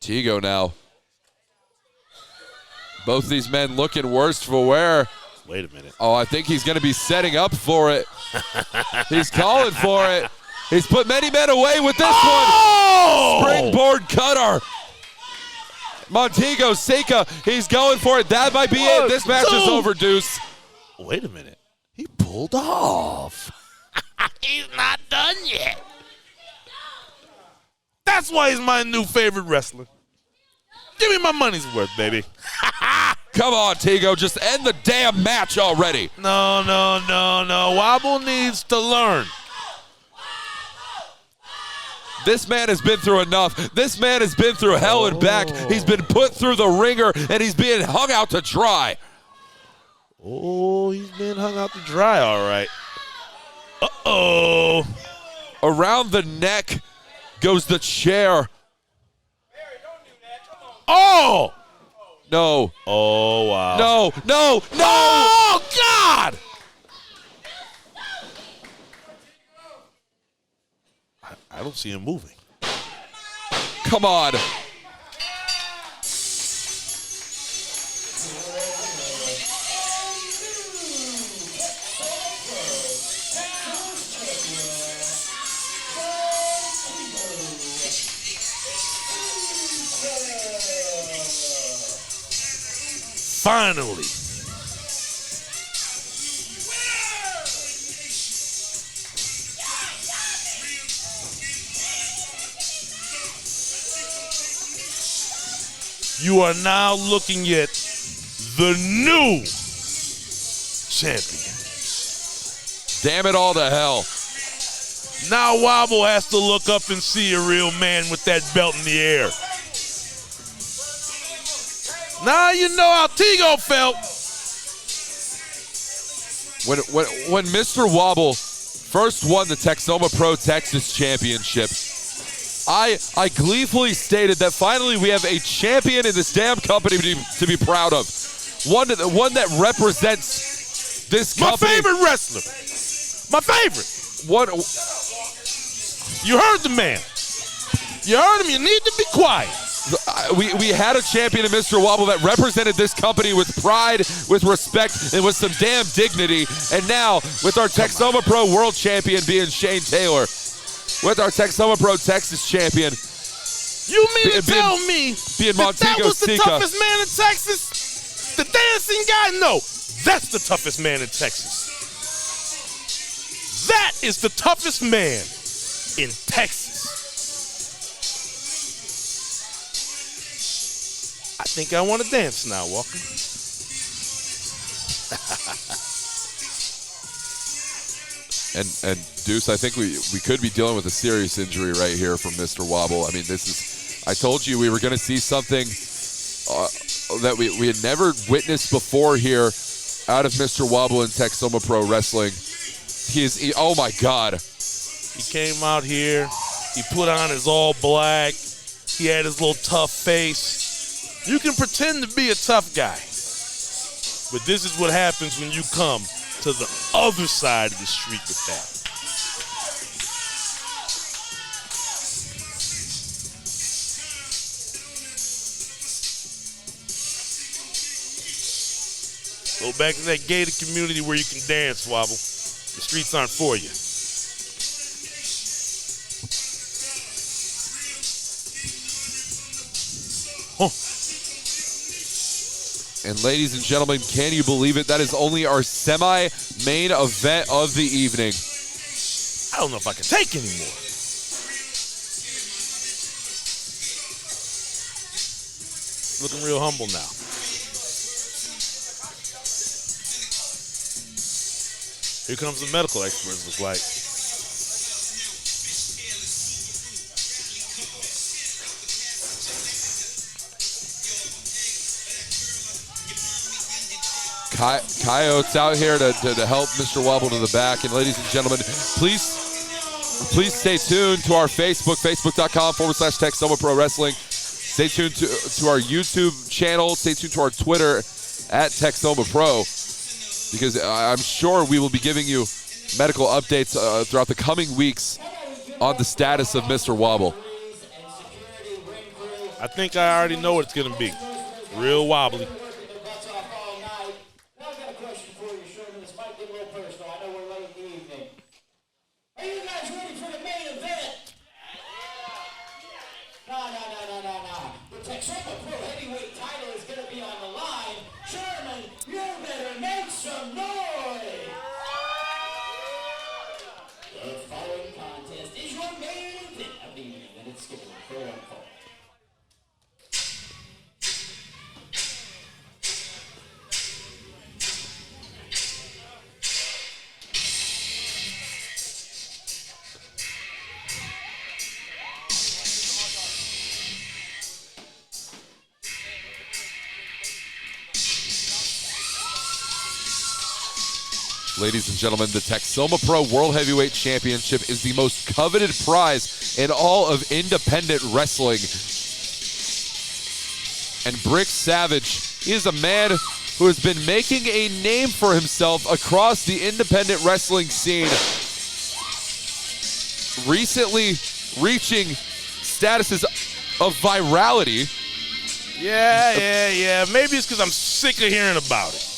Tigo now. Both these men looking worse for wear. Wait a minute. Oh, I think he's going to be setting up for it. He's calling for it. He's put many men away with this one. Springboard cutter. Montego Sika, he's going for it. That might be it. This match is over, Deuce. Wait a minute. He pulled off. He's not done yet. That's why he's my new favorite wrestler. Give me my money's worth, baby. Come on, Tigo. Just end the damn match already. No. Wobble needs to learn. This man has been through enough. This man has been through hell and back. He's been put through the ringer, and he's being hung out to dry. Oh, he's been hung out to dry, all right. Uh-oh. Around the neck goes the chair. Oh! No. Oh, wow. No. Oh, God! I don't see him moving. Come on. Finally. You are now looking at the new champion. Damn it all to hell. Now Wobble has to look up and see a real man with that belt in the air. Now you know how Tigo felt. When Mr. Wobble first won the Texoma Pro Texas Championship, I gleefully stated that finally we have a champion in this damn company to be proud of. One that represents this company. My favorite wrestler. My favorite. You heard the man. You heard him. You need to be quiet. We had a champion in Mr. Wobble that represented this company with pride, with respect, and with some damn dignity. And now, with our Texoma Pro World Champion being Shane Taylor, with our Texoma Pro Texas Champion, you mean to tell me that was the Sika. toughest man in Texas? The dancing guy? No, that's the toughest man in Texas. That is the toughest man in Texas. I think I want to dance now, Walker. And Deuce, I think we could be dealing with a serious injury right here from Mr. Wobble. I mean, I told you we were going to see something that we had never witnessed before here out of Mr. Wobble in Texoma Pro Wrestling. Oh my God. He came out here, he put on his all black, he had his little tough face. You can pretend to be a tough guy, but this is what happens when you come to the other side of the street with that. Go back to that gated community where you can dance, Wobble. The streets aren't for you. Huh. And ladies and gentlemen, can you believe it? That is only our semi-main event of the evening. I don't know if I can take anymore. Looking real humble now. Here comes the medical experts, look like. Coyote's out here to help Mr. Wobble to the back. And ladies and gentlemen, please stay tuned to our Facebook, facebook.com/Texoma Pro Wrestling. Stay tuned to our YouTube channel. Stay tuned to our Twitter at Texoma Pro, because I'm sure we will be giving you medical updates throughout the coming weeks on the status of Mr. Wobble. I think I already know what it's going to be. Real wobbly. Are you guys ready for the main event? No. The Texoma Pro Heavyweight title is going to be on the line. Sherman, you better make some noise. The following contest is your main event of the evening, and it's scheduled for one fall. Ladies and gentlemen, the Texoma Pro World Heavyweight Championship is the most coveted prize in all of independent wrestling. And Brick Savage, he is a man who has been making a name for himself across the independent wrestling scene, recently reaching statuses of virality. Yeah. Maybe it's because I'm sick of hearing about it.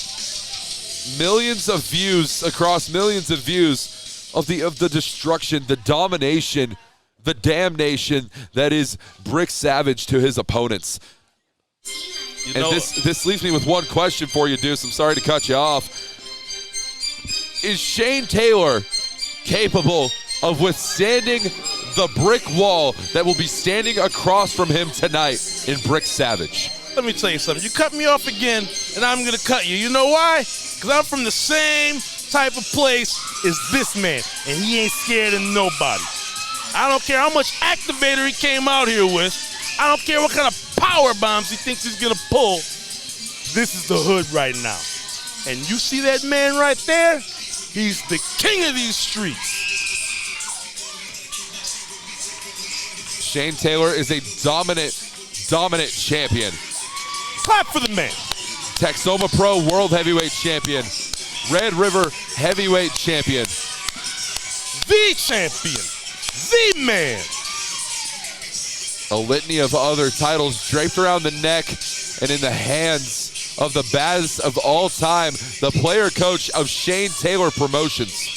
Millions of views across millions of views of the destruction, the domination, the damnation that is Brick Savage to his opponents. And this leaves me with one question for you, Deuce. I'm sorry to cut you off. Is Shane Taylor capable of withstanding the brick wall that will be standing across from him tonight in Brick Savage? Let me tell you something. You cut me off again, and I'm going to cut you. You know why? Because I'm from the same type of place as this man, and he ain't scared of nobody. I don't care how much activator he came out here with. I don't care what kind of power bombs he thinks he's going to pull. This is the hood right now. And you see that man right there? He's the king of these streets. Shane Taylor is a dominant champion. Clap for the man. Texoma Pro World Heavyweight Champion. Red River Heavyweight Champion. The champion. The man. A litany of other titles draped around the neck and in the hands of the baddest of all time, the player coach of Shane Taylor Promotions.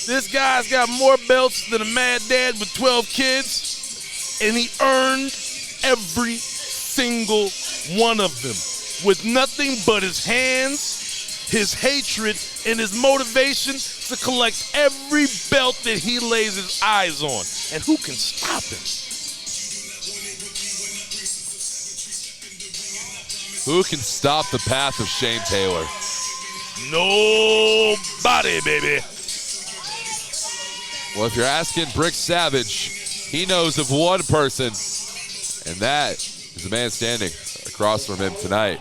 This guy's got more belts than a mad dad with 12 kids, and he earned every single one of them with nothing but his hands, his hatred, and his motivation to collect every belt that he lays his eyes on. And who can stop him? Who can stop the path of Shane Taylor? Nobody, baby. Well, if you're asking Brick Savage, he knows of one person, and that is the man standing across from him tonight.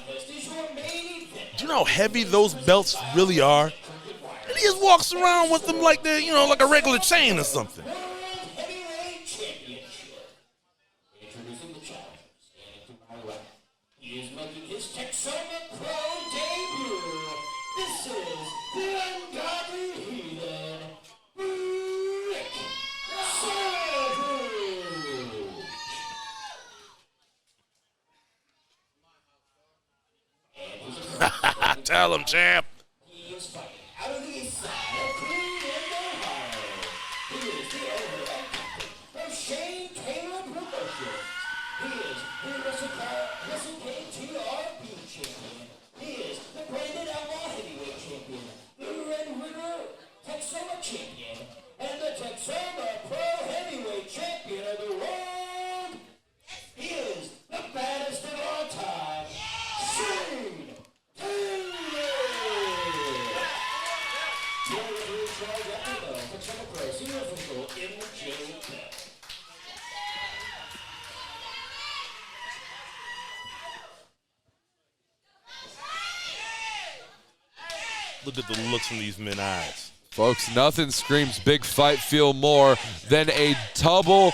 Do you know how heavy those belts really are? And he just walks around with them like they're, like a regular chain or something. Heavyweight Championship. Introducing the challenger, standing to my right. He is making his Texoma Pro debut. This is the ungodly heathen, Brick Savage. Tell him, champ. He is fighting out of the east side of Cleveland, Ohio. He is the overall captain of Shane Taylor Promotions. He is the WrestleKTRB champion. He is the Brandon Outlaw Heavyweight champion, the Red River Texoma champion, and the Texoma Pro Heavyweight champion of the world. He is the baddest of all time, Shane Taylor. Look at the looks in these men's eyes. Folks, nothing screams big fight feel more than a double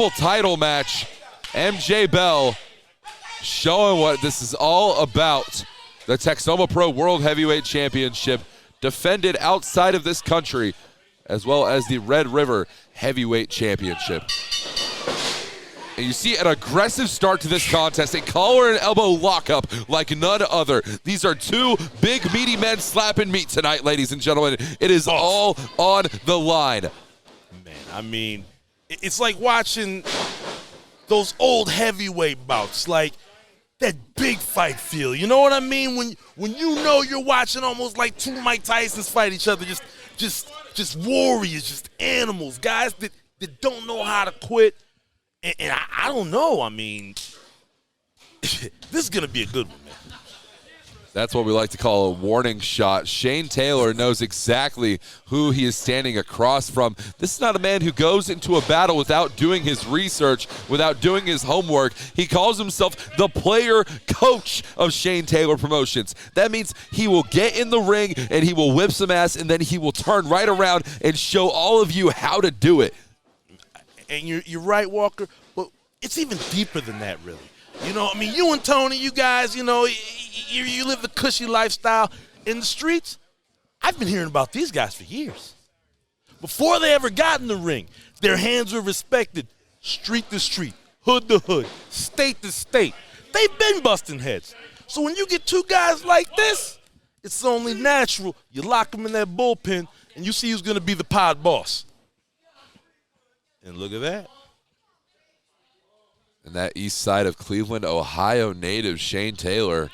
title match. MJ Bell showing what this is all about. The Texoma Pro World Heavyweight Championship defended outside of this country, as well as the Red River Heavyweight Championship. And you see an aggressive start to this contest, a collar and elbow lockup like none other. These are two big, meaty men slapping meat tonight, ladies and gentlemen. It is all on the line. Man, I mean, it's like watching those old heavyweight bouts, like that big fight feel. You know what I mean? When you know you're watching almost like two Mike Tysons fight each other, just warriors, just animals, guys that don't know how to quit. And I don't know. I mean, this is going to be a good one, man. That's what we like to call a warning shot. Shane Taylor knows exactly who he is standing across from. This is not a man who goes into a battle without doing his research, without doing his homework. He calls himself the player coach of Shane Taylor Promotions. That means he will get in the ring and he will whip some ass, and then he will turn right around and show all of you how to do it. And you're right, Walker, but it's even deeper than that, really. You know, I mean, you and Tony, you guys, you know, you live the cushy lifestyle in the streets. I've been hearing about these guys for years. Before they ever got in the ring, their hands were respected street to street, hood to hood, state to state. They've been busting heads. So when you get two guys like this, it's only natural you lock them in that bullpen and you see who's going to be the pod boss. And look at that. And that east side of Cleveland, Ohio native Shane Taylor.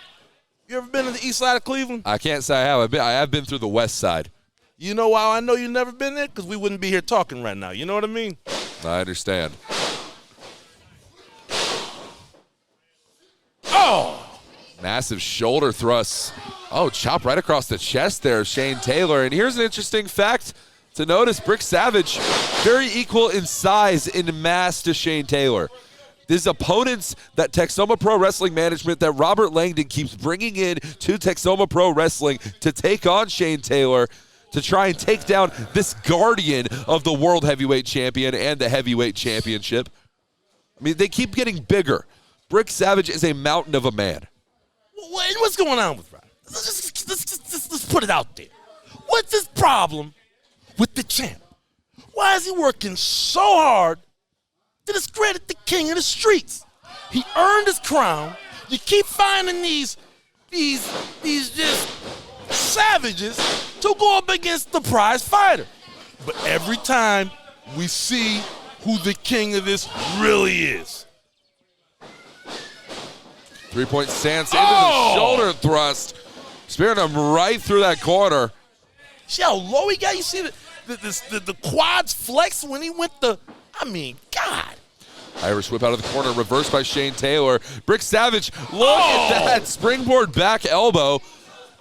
You ever been to the east side of Cleveland? I can't say I have. I have been through the west side. You know why I know you've never been there? Because we wouldn't be here talking right now. You know what I mean? I understand. Oh! Massive shoulder thrusts. Oh, chop right across the chest there, Shane Taylor. And here's an interesting fact to notice. Brick Savage, very equal in size and mass to Shane Taylor. These opponents that Texoma Pro Wrestling Management, that Robert Langdon keeps bringing in to Texoma Pro Wrestling to take on Shane Taylor, to try and take down this guardian of the World Heavyweight Champion and the Heavyweight Championship. I mean, they keep getting bigger. Brick Savage is a mountain of a man. What's going on with Rob? Let's put it out there. What's his problem with the champ? Why is he working so hard to discredit the king of the streets? He earned his crown. You keep finding these just savages to go up against the prize fighter. But every time we see who the king of this really is. 3-point stance into the shoulder thrust. Spearing him right through that corner. See how low he got? You see the quads flex when he went God. Irish whip out of the corner, reversed by Shane Taylor. Brick Savage, look at that springboard back elbow.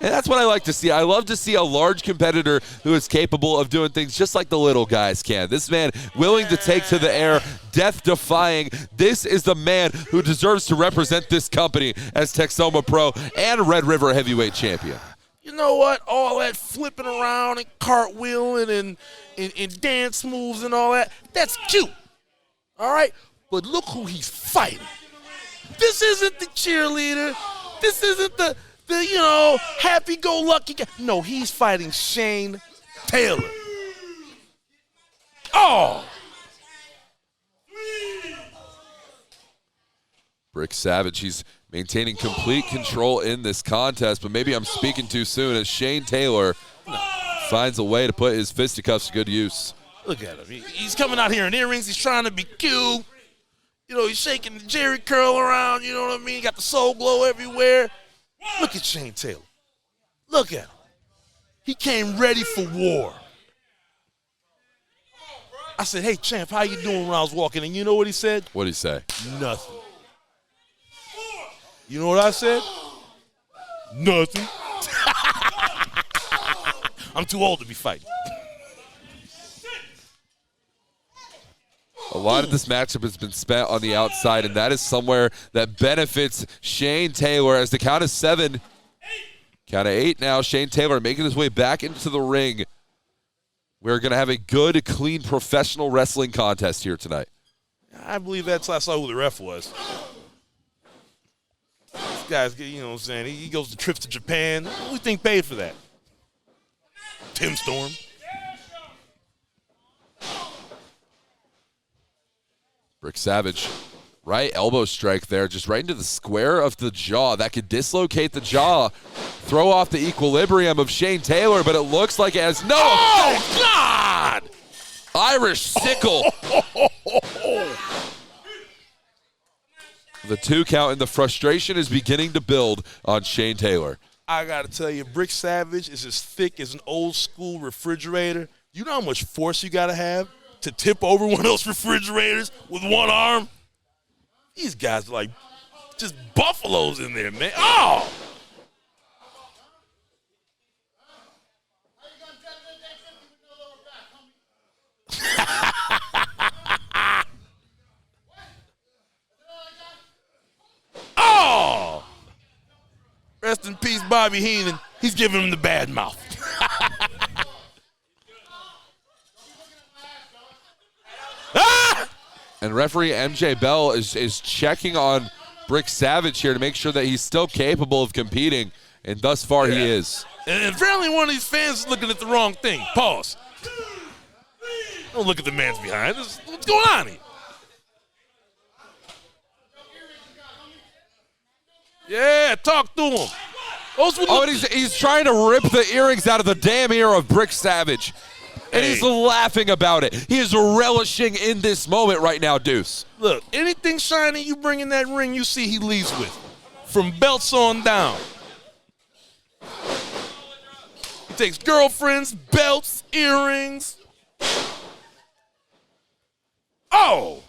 And that's what I like to see. I love to see a large competitor who is capable of doing things just like the little guys can. This man willing to take to the air, death-defying. This is the man who deserves to represent this company as Texoma Pro and Red River Heavyweight Champion. You know what? All that flipping around and cartwheeling and dance moves and all that, that's cute. All right? But look who he's fighting. This isn't the cheerleader. This isn't the happy-go-lucky guy. No, he's fighting Shane Taylor. Oh! Brick Savage, he's maintaining complete control in this contest, but maybe I'm speaking too soon as Shane Taylor finds a way to put his fisticuffs to good use. Look at him. He's coming out here in earrings. He's trying to be cute. You know, he's shaking the Jerry curl around. You know what I mean? Got the soul glow everywhere. Look at Shane Taylor. Look at him. He came ready for war. I said, hey, champ, how you doing when I was walking? And you know what he said? What'd he say? Nothing. You know what I said? Nothing. I'm too old to be fighting. A lot of this matchup has been spent on the outside, and that is somewhere that benefits Shane Taylor as the count of 7. Count of 8 now. Shane Taylor making his way back into the ring. We're going to have a good, clean, professional wrestling contest here tonight. I believe I saw who the ref was. This guy's, you know what I'm saying, he goes to trips to Japan. Who do you think paid for that? Tim Storm. Brick Savage, right elbow strike there, just right into the square of the jaw. That could dislocate the jaw, throw off the equilibrium of Shane Taylor, but it looks like it has no effect. Oh, God! Irish sickle. The 2 count, and the frustration is beginning to build on Shane Taylor. I got to tell you, Brick Savage is as thick as an old school refrigerator. You know how much force you got to have to tip over one of those refrigerators with one arm? These guys are like just buffaloes in there, man. Oh! Oh! Rest in peace, Bobby Heenan. He's giving him the bad mouth. And referee MJ Bell is checking on Brick Savage here to make sure that he's still capable of competing, and thus far he is. And apparently one of these fans is looking at the wrong thing. Pause. Don't look at the man's behind. What's going on here? Yeah, talk to him. And he's trying to rip the earrings out of the damn ear of Brick Savage. And he's laughing about it. He is relishing in this moment right now, Deuce. Look, anything shiny you bring in that ring, you see he leaves with. From belts on down. He takes girlfriends, belts, earrings. Oh!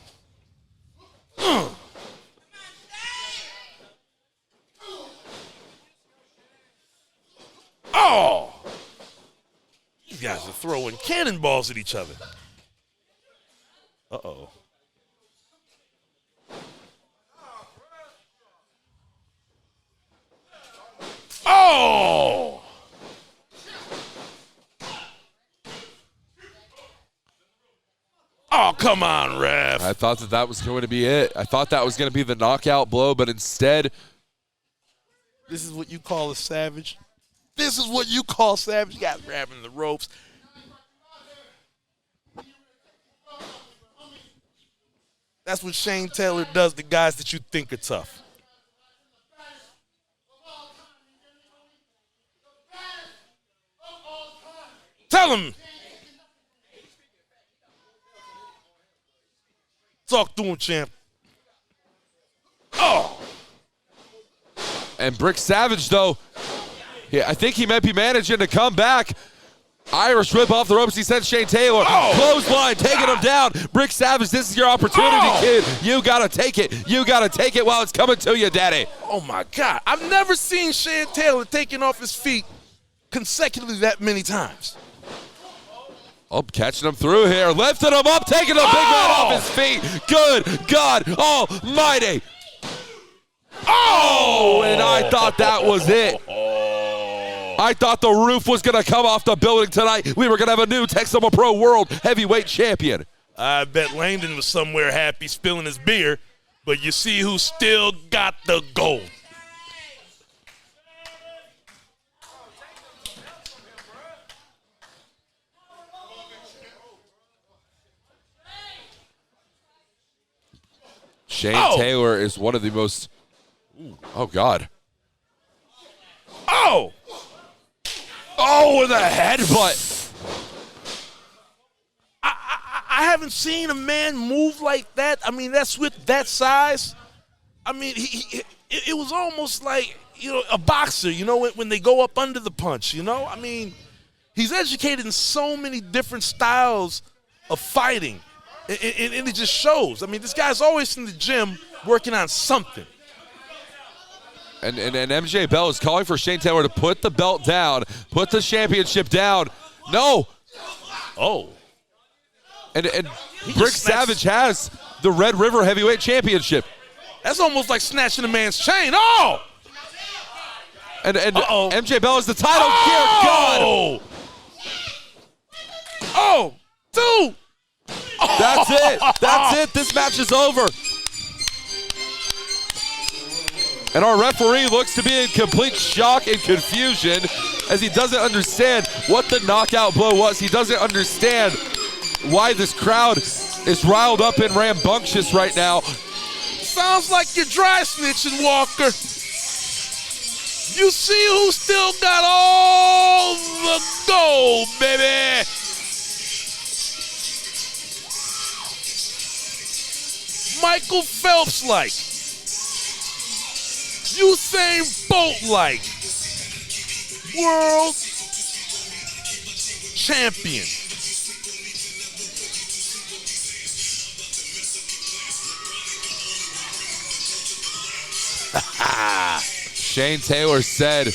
Oh! These guys are throwing cannonballs at each other. Uh-oh. Oh, come on, ref. I thought that was going to be it. I thought that was going to be the knockout blow, but instead. This is what you call a savage. This is what you call savage. You got grabbing the ropes. That's what Shane Taylor does to guys that you think are tough. Tell him. Talk to him, champ. Oh. And Brick Savage, though, I think he might be managing to come back. Irish whip off the ropes. He sends Shane Taylor. Oh. Clothesline, taking him down. Brick Savage, this is your opportunity, kid. You got to take it. You got to take it while it's coming to you, daddy. Oh, my God. I've never seen Shane Taylor taking off his feet consecutively that many times. Oh, catching him through here. Lifting him up, taking the big man off his feet. Good God almighty. Oh, and I thought that was it. I thought the roof was going to come off the building tonight. We were going to have a new Texoma Pro World Heavyweight Champion. I bet Langdon was somewhere happy spilling his beer, but you see who still got the gold. Shane Taylor is one of the most. Oh, God. Oh! Oh, with a headbutt. I haven't seen a man move like that. I mean, that's with that size. I mean, it was almost like, a boxer, when they go up under the punch, I mean, he's educated in so many different styles of fighting, and it just shows. I mean, this guy's always in the gym working on something. And MJ Bell is calling for Shane Taylor to put the belt down, put the championship down. No. Oh. And Brick Savage has the Red River Heavyweight Championship. That's almost like snatching a man's chain. Oh! And MJ Bell is the title. Oh! Dear God. Oh! Two! That's it. That's it. This match is over. And our referee looks to be in complete shock and confusion as he doesn't understand what the knockout blow was. He doesn't understand why this crowd is riled up and rambunctious right now. Sounds like you're dry snitching, Walker. You see who still got all the gold, baby. Michael Phelps-like. Usain Bolt-like. World champion. Shane Taylor said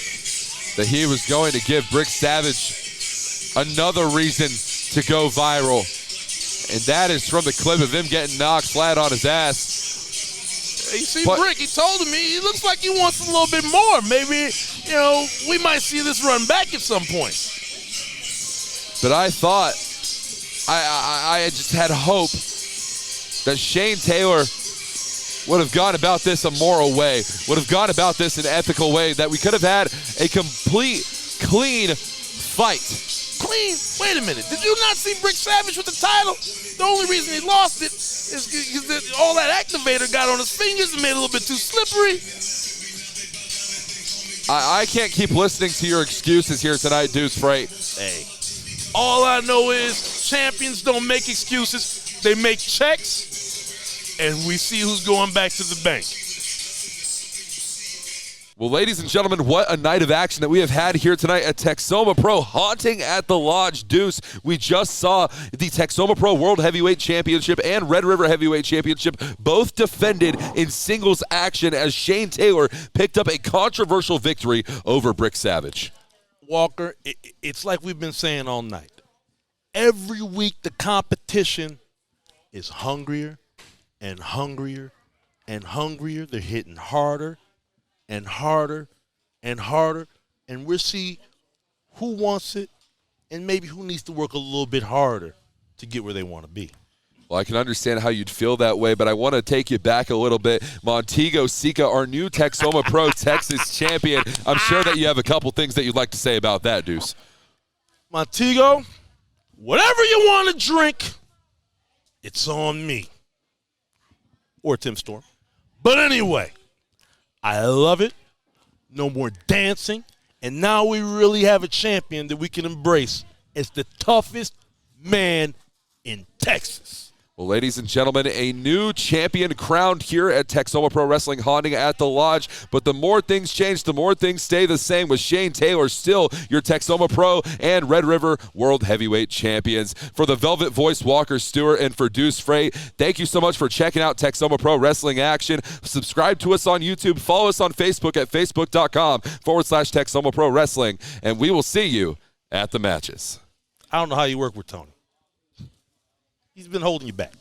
that he was going to give Brick Savage another reason to go viral. And that is from the clip of him getting knocked flat on his ass. You see, Brick, he told me he looks like he wants a little bit more. Maybe, we might see this run back at some point. But I thought, I just had hope that Shane Taylor would have gone about this a moral way, would have gone about this an ethical way, that we could have had a complete, clean fight. Clean? Wait a minute. Did you not see Brick Savage with the title? The only reason he lost it is because all that activator got on his fingers and made it a little bit too slippery. I can't keep listening to your excuses here tonight, Deuce Freight. Hey, all I know is champions don't make excuses. They make checks, and we see who's going back to the bank. Well, ladies and gentlemen, what a night of action that we have had here tonight at Texoma Pro, haunting at the Lodge. Deuce, we just saw the Texoma Pro World Heavyweight Championship and Red River Heavyweight Championship both defended in singles action as Shane Taylor picked up a controversial victory over Brick Savage. Walker, it's like we've been saying all night. Every week the competition is hungrier and hungrier and hungrier. They're hitting harder and harder and harder, and we'll see who wants it and maybe who needs to work a little bit harder to get where they want to be. Well, I can understand how you'd feel that way, but I want to take you back a little bit. Montego Sika, our new Texoma Pro Texas champion. I'm sure that you have a couple things that you'd like to say about that, Deuce. Montego, whatever you want to drink, it's on me. Or Tim Storm. But anyway, I love it. No more dancing. And now we really have a champion that we can embrace as the toughest man in Texas. Well, ladies and gentlemen, a new champion crowned here at Texoma Pro Wrestling, haunting at the Lodge. But the more things change, the more things stay the same, with Shane Taylor still your Texoma Pro and Red River World Heavyweight Champions. For the Velvet Voice, Walker Stewart, and for Deuce Freight, thank you so much for checking out Texoma Pro Wrestling action. Subscribe to us on YouTube. Follow us on Facebook at facebook.com/Texoma Pro Wrestling. And we will see you at the matches. I don't know how you work with Tony. He's been holding you back.